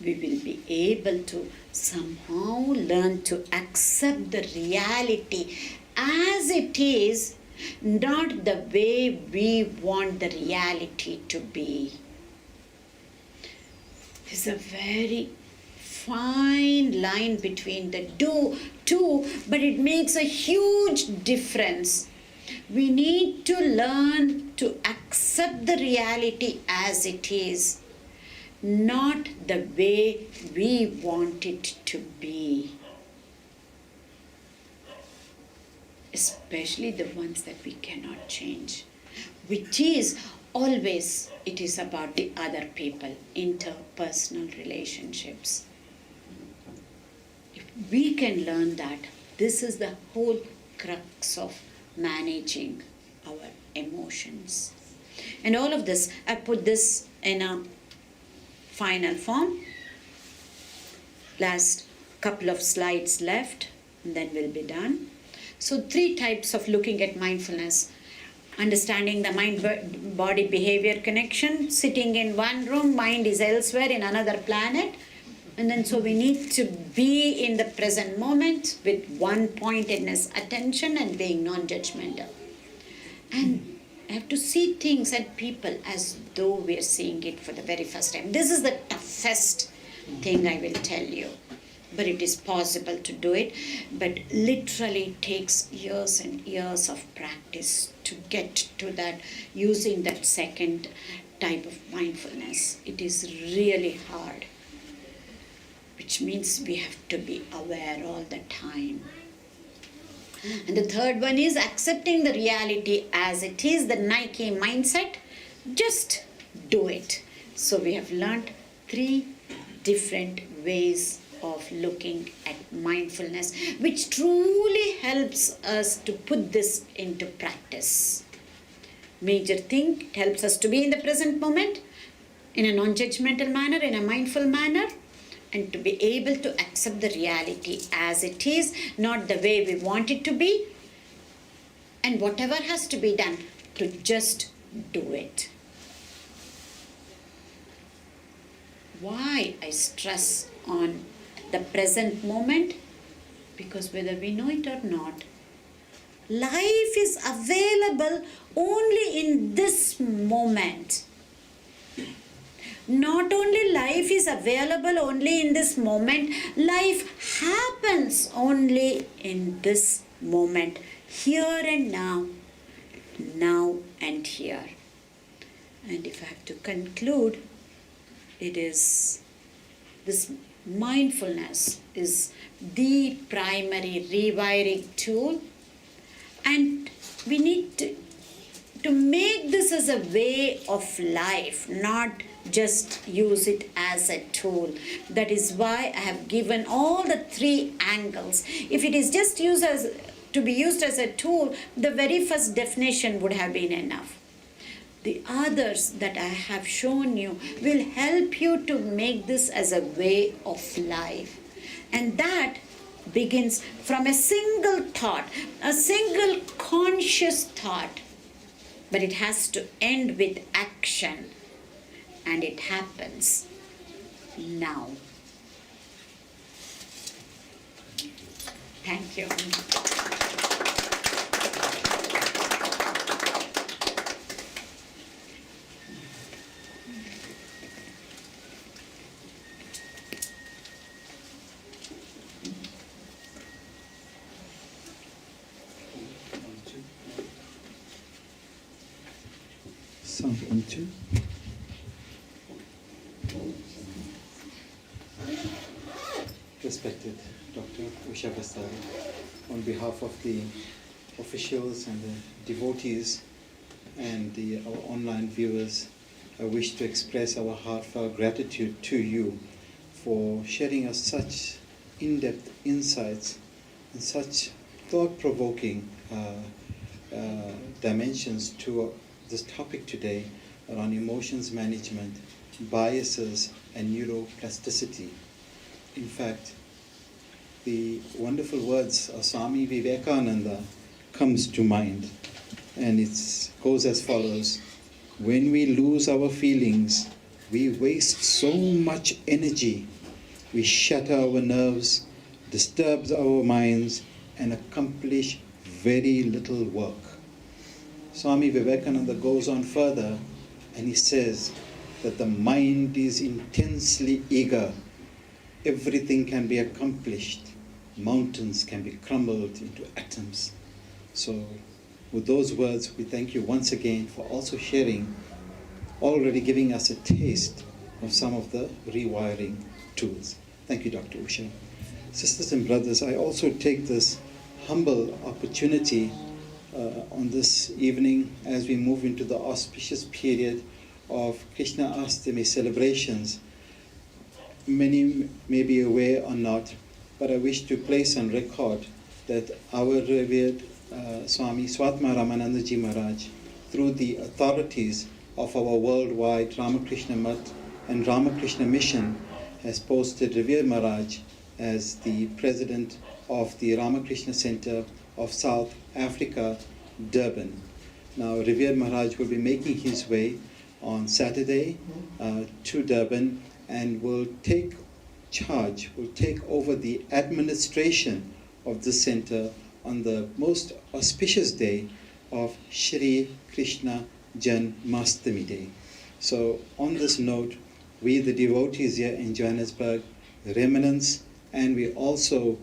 we will be able to somehow learn to accept the reality as it is, not the way we want the reality to be. There's a very fine line between the two, but it makes a huge difference. We need to learn to accept the reality as it is, not the way we want it to be. Especially the ones that we cannot change, which is always, it is about the other people, interpersonal relationships. If we can learn that, this is the whole crux of managing our emotions. And all of this, I put this in a final form. Last couple of slides left, and then we'll be done. So 3 types of looking at mindfulness. Understanding the mind-body behavior connection. Sitting in one room, mind is elsewhere in another planet. And then so we need to be in the present moment with one-pointedness attention and being non-judgmental. And I have to see things and people as though we are seeing it for the very first time. This is the toughest thing I will tell you. But it is possible to do it. But literally it takes years and years of practice to get to that, using that second type of mindfulness. It is really hard, which means we have to be aware all the time. And the third one is accepting the reality as it is, the Nike mindset. Just do it. So we have learned 3 different ways of looking at mindfulness, which truly helps us to put this into practice. Major thing, it helps us to be in the present moment, in a non-judgmental manner, in a mindful manner, and to be able to accept the reality as it is, not the way we want it to be, and whatever has to be done, to just do it. Why I stress on the present moment? Because whether we know it or not, life is available only in this moment. Not only life is available only in this moment, life happens only in this moment, here and now, now and here. And if I have to conclude, it is this mindfulness is the primary rewiring tool, and we need to make this as a way of life, not just use it as a tool. That is why I have given all the 3 angles. If it is just to be used as a tool, the very first definition would have been enough. The others that I have shown you will help you to make this as a way of life. And that begins from a single thought, a single conscious thought. But it has to end with action. And it happens now. Thank you. Sound 1, 2. Respected Dr. Usha Vasthare, on behalf of the officials and the devotees and our online viewers, I wish to express our heartfelt gratitude to you for sharing us such in-depth insights and such thought-provoking dimensions to this topic today around emotions management, biases, and neuroplasticity. In fact, the wonderful words of Swami Vivekananda comes to mind, and it goes as follows: when we lose our feelings, we waste so much energy, we shatter our nerves, disturb our minds, and accomplish very little work. Swami Vivekananda goes on further, and he says that the mind is intensely eager. Everything can be accomplished. Mountains can be crumbled into atoms. So with those words, we thank you once again for also sharing, already giving us a taste of some of the rewiring tools. Thank you, Dr. Usha. Sisters and brothers, I also take this humble opportunity on this evening as we move into the auspicious period of Krishna Celebrations. Many may be aware or not, but I wish to place on record that our revered Swami Swatma Ramanandaji Maharaj, through the authorities of our worldwide Ramakrishna Math and Ramakrishna Mission, has posted Revered Maharaj as the president of the Ramakrishna Center of South Africa, Durban. Now, Revered Maharaj will be making his way on Saturday to Durban and will take charge, will take over the administration of the center on the most auspicious day of Shri Krishna Janmashtami Day. So on this note, we the devotees here in Johannesburg, remnants, and we also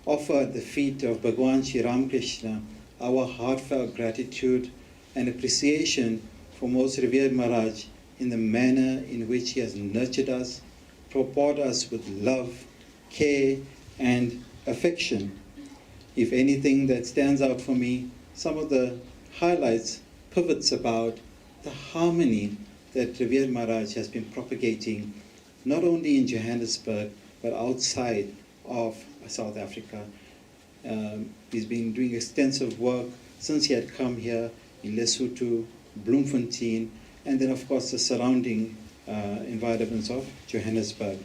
offer at the feet of Bhagwan Shri Ramakrishna our heartfelt gratitude and appreciation for Most Revered Maharaj in the manner in which he has nurtured us, propelled us with love, care, and affection. if anything that stands out for me, some of the highlights, pivots about the harmony that Revered Maharaj has been propagating, not only in Johannesburg, but outside of South Africa. He's been doing extensive work since he had come here in Lesotho, Bloemfontein, and then of course the surrounding environments of Johannesburg.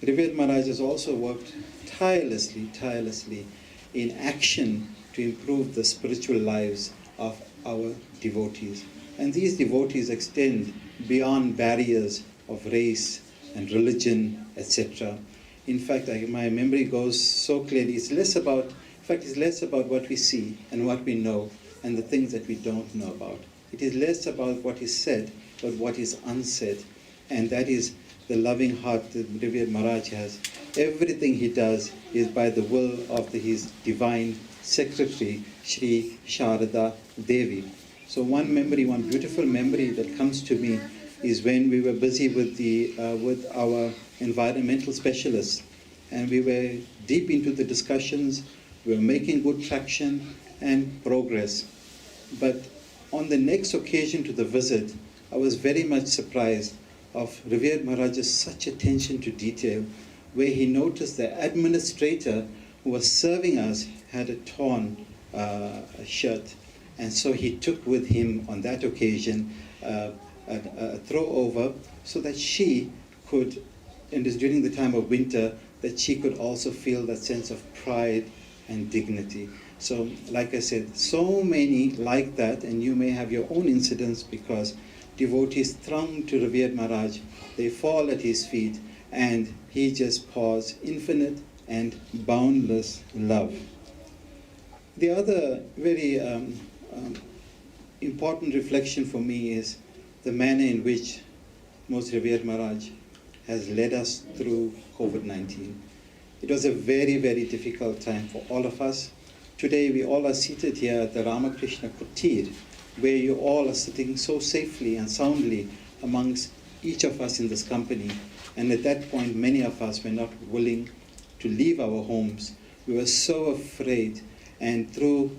Revered Maharaj has also worked tirelessly in action to improve the spiritual lives of our devotees. And these devotees extend beyond barriers of race and religion, etc. In fact, my memory goes so clearly, it's less about what we see and what we know and the things that we don't know about. It is less about what is said, but what is unsaid. And that is the loving heart that Revered Maharaj has. Everything he does is by the will of his divine secretary, Sri Sharada Devi. So one beautiful memory that comes to me is when we were busy with our environmental specialists, and we were deep into the discussions, we were making good traction and progress. But on the next occasion to the visit, I was very much surprised of Revered Maharaj's such attention to detail, where he noticed the administrator who was serving us had a torn shirt. And so he took with him on that occasion a throw over so that she could, and it's during the time of winter, that she could also feel that sense of pride and dignity. So like I said, so many like that, and you may have your own incidents, because devotees throng to Revered Maharaj, they fall at his feet, and he just pours infinite and boundless love. The other very important reflection for me is the manner in which Most Revered Maharaj has led us through COVID-19. It was a very, very difficult time for all of us. Today we all are seated here at the Ramakrishna Kutir, where you all are sitting so safely and soundly amongst each of us in this company. And at that point, many of us were not willing to leave our homes. We were so afraid, and through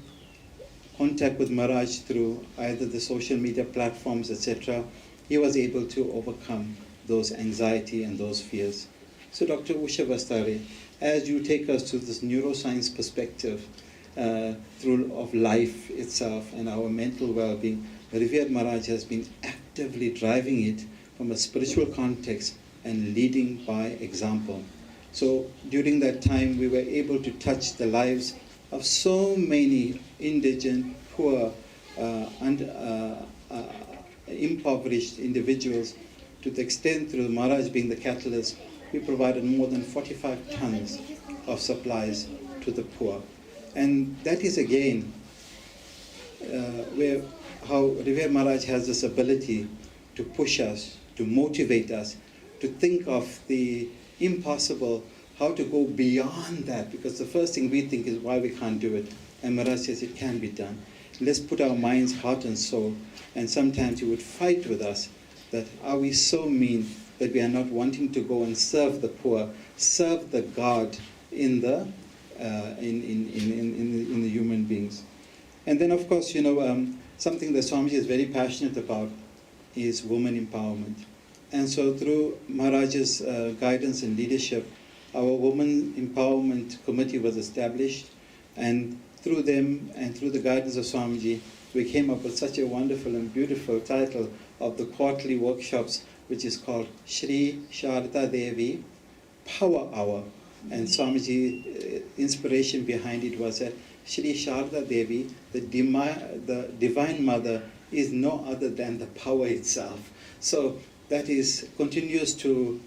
contact with Maharaj, through either the social media platforms, etc., he was able to overcome those anxiety and those fears. So Dr. Usha Vasthare, as you take us to this neuroscience perspective of life itself and our mental well-being, Revered Maharaj has been actively driving it from a spiritual context and leading by example. So during that time, we were able to touch the lives of so many indigent, poor, impoverished individuals, to the extent, through Maharaj being the catalyst, we provided more than 45 tons of supplies to the poor. And that is again how Revered Maharaj has this ability to push us, to motivate us, to think of the impossible, how to go beyond that, because the first thing we think is why we can't do it. And Maharaj says it can be done. Let's put our minds, heart and soul. And sometimes he would fight with us that are we so mean that we are not wanting to go and serve the poor, serve the God in the human beings. And then of course, something that Swamiji is very passionate about is women empowerment. And so through Maharaj's guidance and leadership, our Women Empowerment Committee was established, and through them and through the guidance of Swamiji, we came up with such a wonderful and beautiful title of the quarterly workshops, which is called Sri Sharada Devi Power Hour. And Swamiji, inspiration behind it was that Sri Sharada Devi, the Divine Mother, is no other than the power itself. So that continues to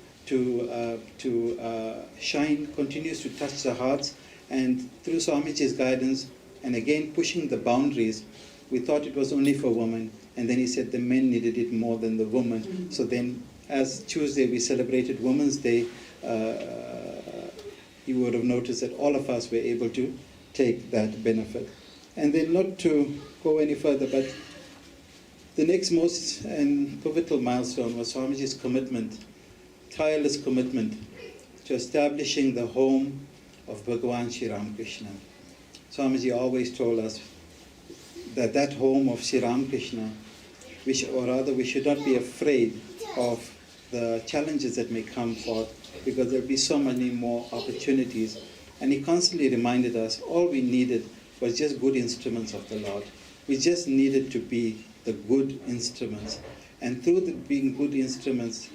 shine, continues to touch the hearts, and through Swamiji's guidance, and again pushing the boundaries, we thought it was only for women, and then he said the men needed it more than the women. Mm-hmm. So then, as Tuesday we celebrated Women's Day, you would have noticed that all of us were able to take that benefit. And then, not to go any further, but the next most and pivotal milestone was Swamiji's commitment, tireless commitment, to establishing the home of Bhagavan Sri Ramakrishna. Swamiji always told us that that home of Sri Ramakrishna, we should not be afraid of the challenges that may come forth, because there'll be so many more opportunities. And he constantly reminded us all we needed was just good instruments of the Lord. We just needed to be the good instruments. And through being good instruments,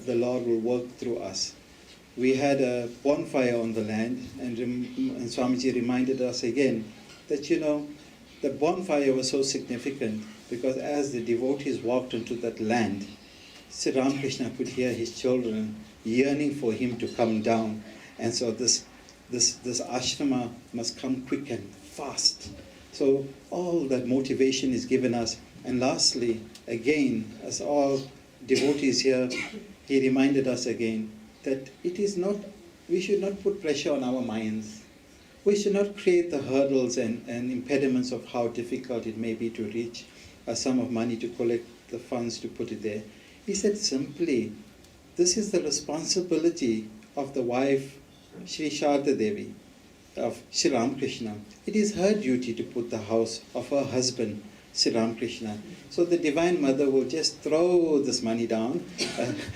the Lord will work through us. We had a bonfire on the land, and Swamiji reminded us again that, the bonfire was so significant because as the devotees walked onto that land, Sri Ramakrishna could hear his children yearning for him to come down. And so this ashrama must come quick and fast. So all that motivation is given us. And lastly, again, as all devotees here, he reminded us again that we should not put pressure on our minds. We should not create the hurdles and impediments of how difficult it may be to reach a sum of money to collect the funds to put it there. He said simply, this is the responsibility of the wife, Sri Sharda Devi, of Sri Ramakrishna. It is her duty to put the house of her husband, Sri Ramakrishna. So the Divine Mother will just throw this money down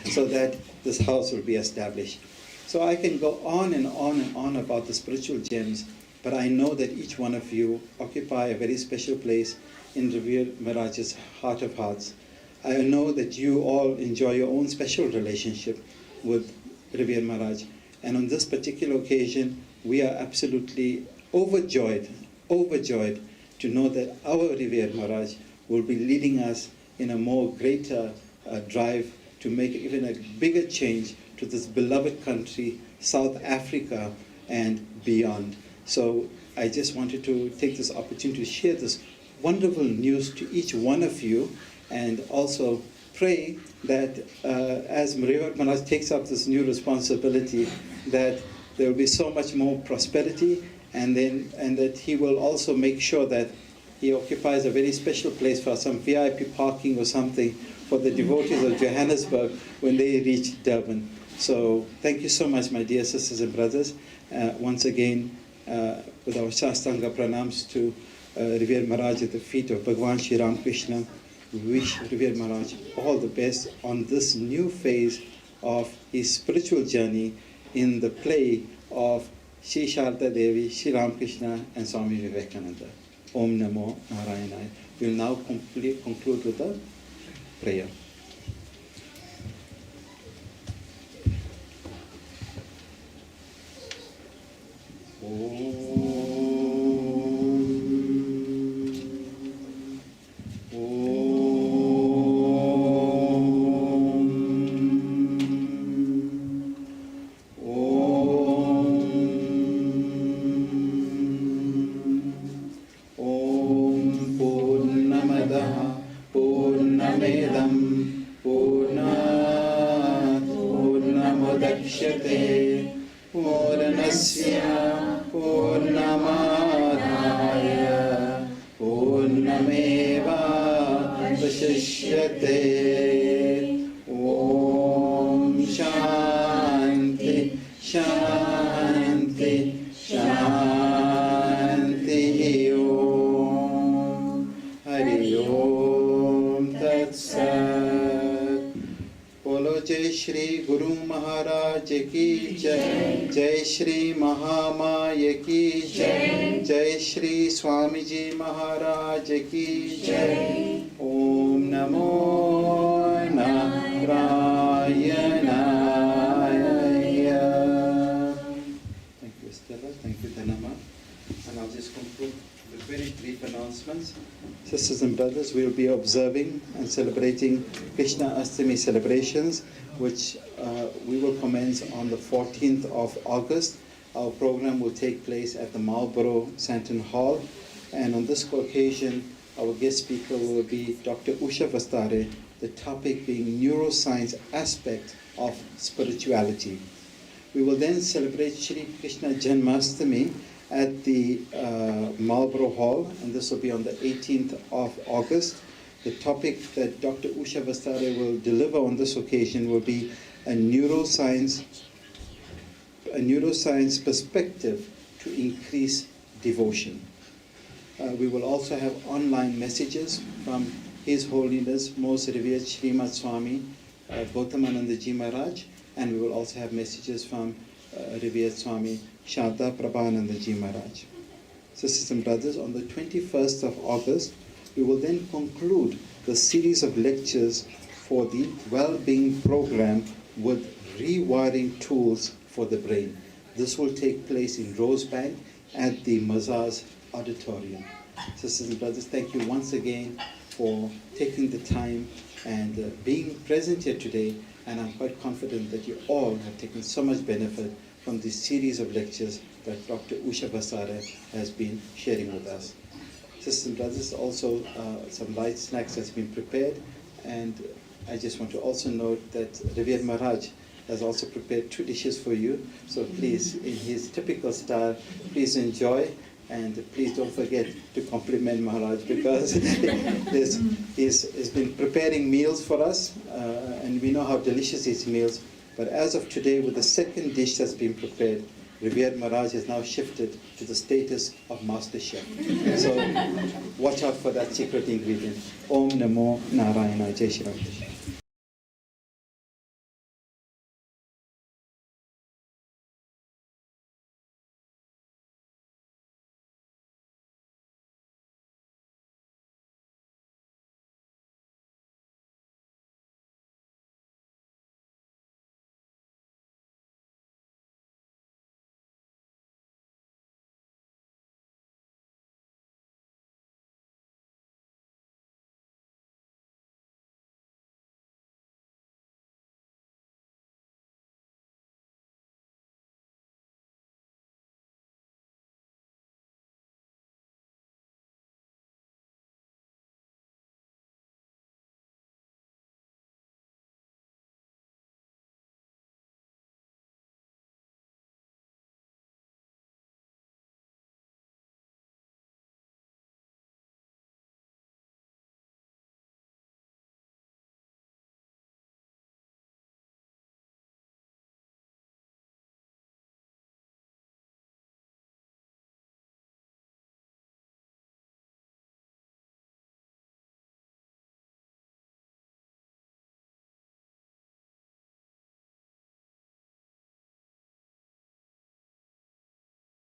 so that this house will be established. So I can go on and on and on about the spiritual gems, but I know that each one of you occupy a very special place in Revered Maharaj's heart of hearts. I know that you all enjoy your own special relationship with Revered Maharaj. And on this particular occasion, we are absolutely overjoyed to know that our Revered Maharaj will be leading us in a more greater drive to make even a bigger change to this beloved country, South Africa, and beyond. So I just wanted to take this opportunity to share this wonderful news to each one of you, and also pray that as Revered Maharaj takes up this new responsibility, that there will be so much more prosperity, and that he will also make sure that he occupies a very special place for some VIP parking or something for the devotees of Johannesburg when they reach Durban. So thank you so much, my dear sisters and brothers. Once again, with our Shastanga pranams to Revered Maharaj at the feet of Bhagwan Sri Ramakrishna, we wish Revered Maharaj all the best on this new phase of his spiritual journey in the play of Sri Sharda Devi, Sri Ramakrishna, and Swami Vivekananda. Om Namo Narayanaya. We will now conclude with a prayer. जय श्री महामाया की जय, जय श्री स्वामी जी महाराज की जय। ओम नमो नारायणाय। Thank you, Stella. Thank you, Dhanama. And I'll just conclude with very brief announcements. Sisters and brothers, we will be observing and celebrating Krishna Ashtami celebrations, which we will commence on the 14th of August. Our program will take place at the Marlborough Santon Hall. And on this occasion, our guest speaker will be Dr. Usha Vasthare, the topic being neuroscience aspect of spirituality. We will then celebrate Shri Krishna Janmashtami at the Marlborough Hall, and this will be on the 18th of August. The topic that Dr. Usha Vasthare will deliver on this occasion will be a neuroscience perspective to increase devotion. We will also have online messages from His Holiness Most Revered Srimad Swami Gautamananda Ji Maharaj, and we will also have messages from Revered Swami Sharda Prabhananda Ji Maharaj. Sisters and brothers, on the 21st of August, we will then conclude the series of lectures for the well-being program with rewiring tools for the brain. This will take place in Rosebank at the Mazars Auditorium. Sisters and brothers, thank you once again for taking the time and being present here today, and I'm quite confident that you all have taken so much benefit from this series of lectures that Dr. Usha Vasthare has been sharing with us. Sisters and brothers, also some light snacks has been prepared, and I just want to also note that Revered Maharaj has also prepared 2 dishes for you, so please, in his typical style, please enjoy, and please don't forget to compliment Maharaj, because he's been preparing meals for us, and we know how delicious his meals, but as of today, with the second dish that's been prepared, Revered Maharaj has now shifted to the status of Master Chef. So watch out for that secret ingredient. Om Namo Narayana. Jai Shri Ram.